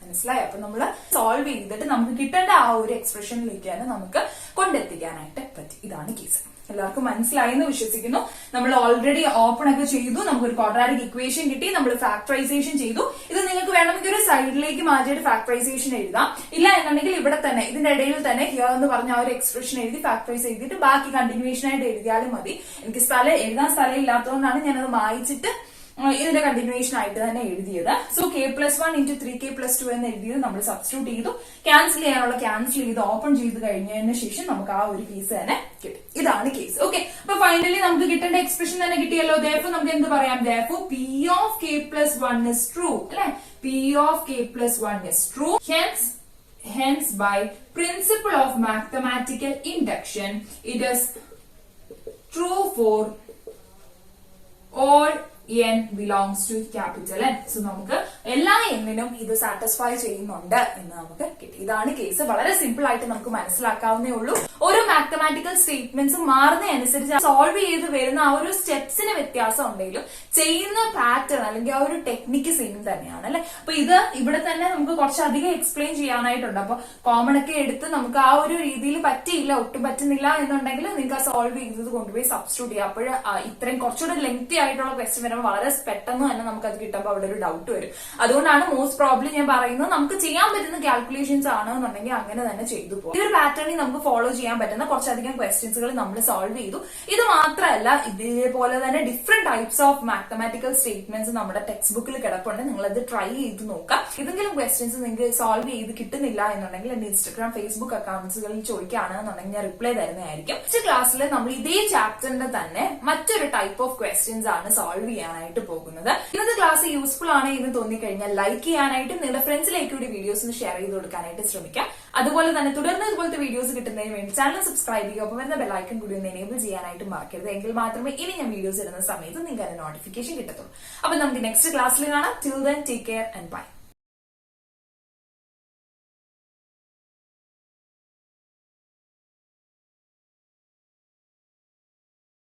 മനസ്സിലായി? അപ്പൊ നമ്മള് സോൾവ് ചെയ്തിട്ട് നമുക്ക് കിട്ടേണ്ട ആ ഒരു എക്സ്പ്രഷനിലേക്കാണ് നമുക്ക് കൊണ്ടെത്തിക്കാനായിട്ട് പറ്റി. ഇതാണ് കേസ്. എല്ലാവർക്കും മനസ്സിലായെന്ന് വിശ്വസിക്കുന്നു. നമ്മൾ ഓൾറെഡി ഓപ്പൺ ഒക്കെ ചെയ്തു, നമുക്കൊരു ക്വാഡ്രാറ്റിക് ഇക്വേഷൻ കിട്ടി, നമ്മൾ ഫാക്ടറൈസേഷൻ ചെയ്തു. ഇത് നിങ്ങൾക്ക് വേണമെങ്കിൽ ഒരു സൈഡിലേക്ക് മാറ്റിയിട്ട് ഫാക്ടറൈസേഷൻ എഴുതാം. ഇല്ല എന്നുണ്ടെങ്കിൽ ഇവിടെ തന്നെ ഇതിന്റെ ഇടയിൽ തന്നെ ഹിയർ എന്ന് പറഞ്ഞ ആ ഒരു എക്സ്പ്രഷൻ എഴുതി ഫാക്ടറൈസ് ചെയ്തിട്ട് ബാക്കി കണ്ടിന്യൂഷൻ ആയിട്ട് എഴുതിയാലും മതി. എനിക്ക് എഴുതാൻ സ്ഥലം ഇല്ലാത്തതുകൊണ്ടാണ് ഞാനത് വായിച്ചിട്ട് ഇതിന്റെ കണ്ടിന്യൂഷൻ ആയിട്ട് തന്നെ എഴുതിയത്. സോ k+1 ഇൻറ്റു 3k+2 എന്ന് എഴുതിയത് നമ്മൾ സബ്സ്റ്റിറ്റ്യൂട്ട് ചെയ്തു. ക്യാൻസൽ ചെയ്യാനുള്ള ക്യാൻസൽ ചെയ്ത് ഓപ്പൺ ചെയ്ത് കഴിഞ്ഞതിന് ശേഷം നമുക്ക് ആ ഒരു കേസ് തന്നെ കിട്ടും. ഇതാണ് കേസ്. ഓക്കെ, അപ്പൊ ഫൈനലി നമുക്ക് കിട്ടേണ്ട എക്സ്പ്രഷൻ തന്നെ കിട്ടിയല്ലോ. therefore നമുക്ക് എന്ത് പറയാം, therefore p of k+1 is true അല്ലെ. p of k+1 is true. Hence by principle of mathematical induction it is true for all n belongs to capital N. So നമുക്ക് എല്ലാ എന്നിനും ഇത് സാറ്റിസ്ഫൈ ചെയ്യുന്നുണ്ട് എന്ന് നമുക്ക് കിട്ടി. ഇതാണ് കേസ്. വളരെ സിമ്പിൾ ആയിട്ട് നമുക്ക് മനസ്സിലാക്കാവുന്നേ ഉള്ളൂ. ഓരോ മാത്തമാറ്റിക്കൽ സ്റ്റേറ്റ്മെന്റ്സും മാറുന്നതനുസരിച്ച് സോൾവ് ചെയ്ത് വരുന്ന ആ ഒരു സ്റ്റെപ്സിന് വ്യത്യാസം ഉണ്ടെങ്കിലും ചെയ്യുന്ന പാറ്റേൺ അല്ലെങ്കിൽ ആ ഒരു ടെക്നിക്ക് സെയിം തന്നെയാണ് അല്ലെ. അപ്പൊ ഇത് ഇവിടെ തന്നെ നമുക്ക് കുറച്ചധികം എക്സ്പ്ലെയിൻ ചെയ്യാനായിട്ടുണ്ട്. അപ്പൊ കോമൺ ഒക്കെ എടുത്ത് നമുക്ക് ആ ഒരു രീതിയിൽ പറ്റിയില്ല, ഒട്ടും പറ്റുന്നില്ല എന്നുണ്ടെങ്കിൽ നിങ്ങൾക്ക് ആ സോൾവ് ചെയ്തത് കൊണ്ടുപോയി സബ്സ്റ്റിറ്റ്യൂട്ട് ചെയ്യാം. അപ്പോൾ ഇത്രയും കുറച്ചുകൂടെ ലെങ്തി ആയിട്ടുള്ള ക്വസ്റ്റ്യൻ വളരെ പെട്ടെന്ന് തന്നെ നമുക്ക് അത് കിട്ടുമ്പോൾ അവിടെ ഒരു ഡൗട്ട് വരും. അതുകൊണ്ടാണ് മോസ്റ്റ് പ്രോബ്ലി ഞാൻ പറയുന്നത് നമുക്ക് ചെയ്യാൻ പറ്റുന്ന കാൽക്കുലേഷൻസ് ആണെന്നുണ്ടെങ്കിൽ അങ്ങനെ തന്നെ ചെയ്തു പോകും. ഈ ഒരു പാറ്റേണിൽ നമുക്ക് ഫോളോ ചെയ്യാൻ പറ്റുന്ന കുറച്ചധികം ക്വസ്റ്റ്യൻസുകൾ നമ്മൾ സോൾവ് ചെയ്തു. ഇത് മാത്രമല്ല, ഇതേപോലെ തന്നെ different types of mathematical statements നമ്മുടെ ടെക്സ്റ്റ് ബുക്കിൽ കിടപ്പുണ്ട്. നിങ്ങൾ അത് ട്രൈ ചെയ്ത് നോക്കാം. ഏതെങ്കിലും ക്വസ്റ്റ്യൻസ് നിങ്ങൾക്ക് സോൾവ് ചെയ്ത് കിട്ടുന്നില്ല എന്നുണ്ടെങ്കിൽ എന്റെ ഇൻസ്റ്റാഗ്രാം, ഫേസ്ബുക്ക് അക്കൗണ്ട്സുകളിൽ ചോദിക്കുകയാണെന്നുണ്ടെങ്കിൽ ഞാൻ റിപ്ലൈ തരുന്നതായിരിക്കും. നെക്സ്റ്റ് ക്ലാസ്സിൽ നമ്മൾ ഇതേ ചാപ്റ്ററിന്റെ തന്നെ മറ്റൊരു ടൈപ്പ് ഓഫ് ക്വസ്റ്റ്യൻസ് ആണ് സോൾവ് ചെയ്യാനായിട്ട് പോകുന്നത്. ഇന്നത്തെ ക്ലാസ് യൂസ്ഫുൾ ആണ് എന്ന് തോന്നിക്കഴിഞ്ഞാൽ ലൈക്ക് ചെയ്യാനായിട്ടും നിങ്ങളുടെ ഫ്രണ്ട്സിലേക്ക് കൂടി വീഡിയോസ് ഷെയർ ചെയ്ത് കൊടുക്കാനായിട്ട് ശ്രമിക്കാം. അതുപോലെ തന്നെ തുടർന്ന് ഇതുപോലത്തെ വീഡിയോസ് കിട്ടുന്നതിന് വേണ്ടി ചാനൽ സബ്സ്ക്രൈബ് ചെയ്യുക. ഒപ്പം വരുന്ന ബെല്ലൈക്കൺ കൂടി ഒന്ന് എനേബിൾ ചെയ്യാനായിട്ട് മറക്കരുത്. എങ്കിൽ മാത്രമേ ഇനി ഞാൻ വീഡിയോസ് ഇടുന്ന സമയത്ത് നിങ്ങൾക്ക് അതിന്റെ നോട്ടിഫിക്കേഷൻ കിട്ടത്തുള്ളൂ. അപ്പൊ നമുക്ക് നെക്സ്റ്റ് ക്ലാസ്സിൽ കാണാം. Till then take care and by.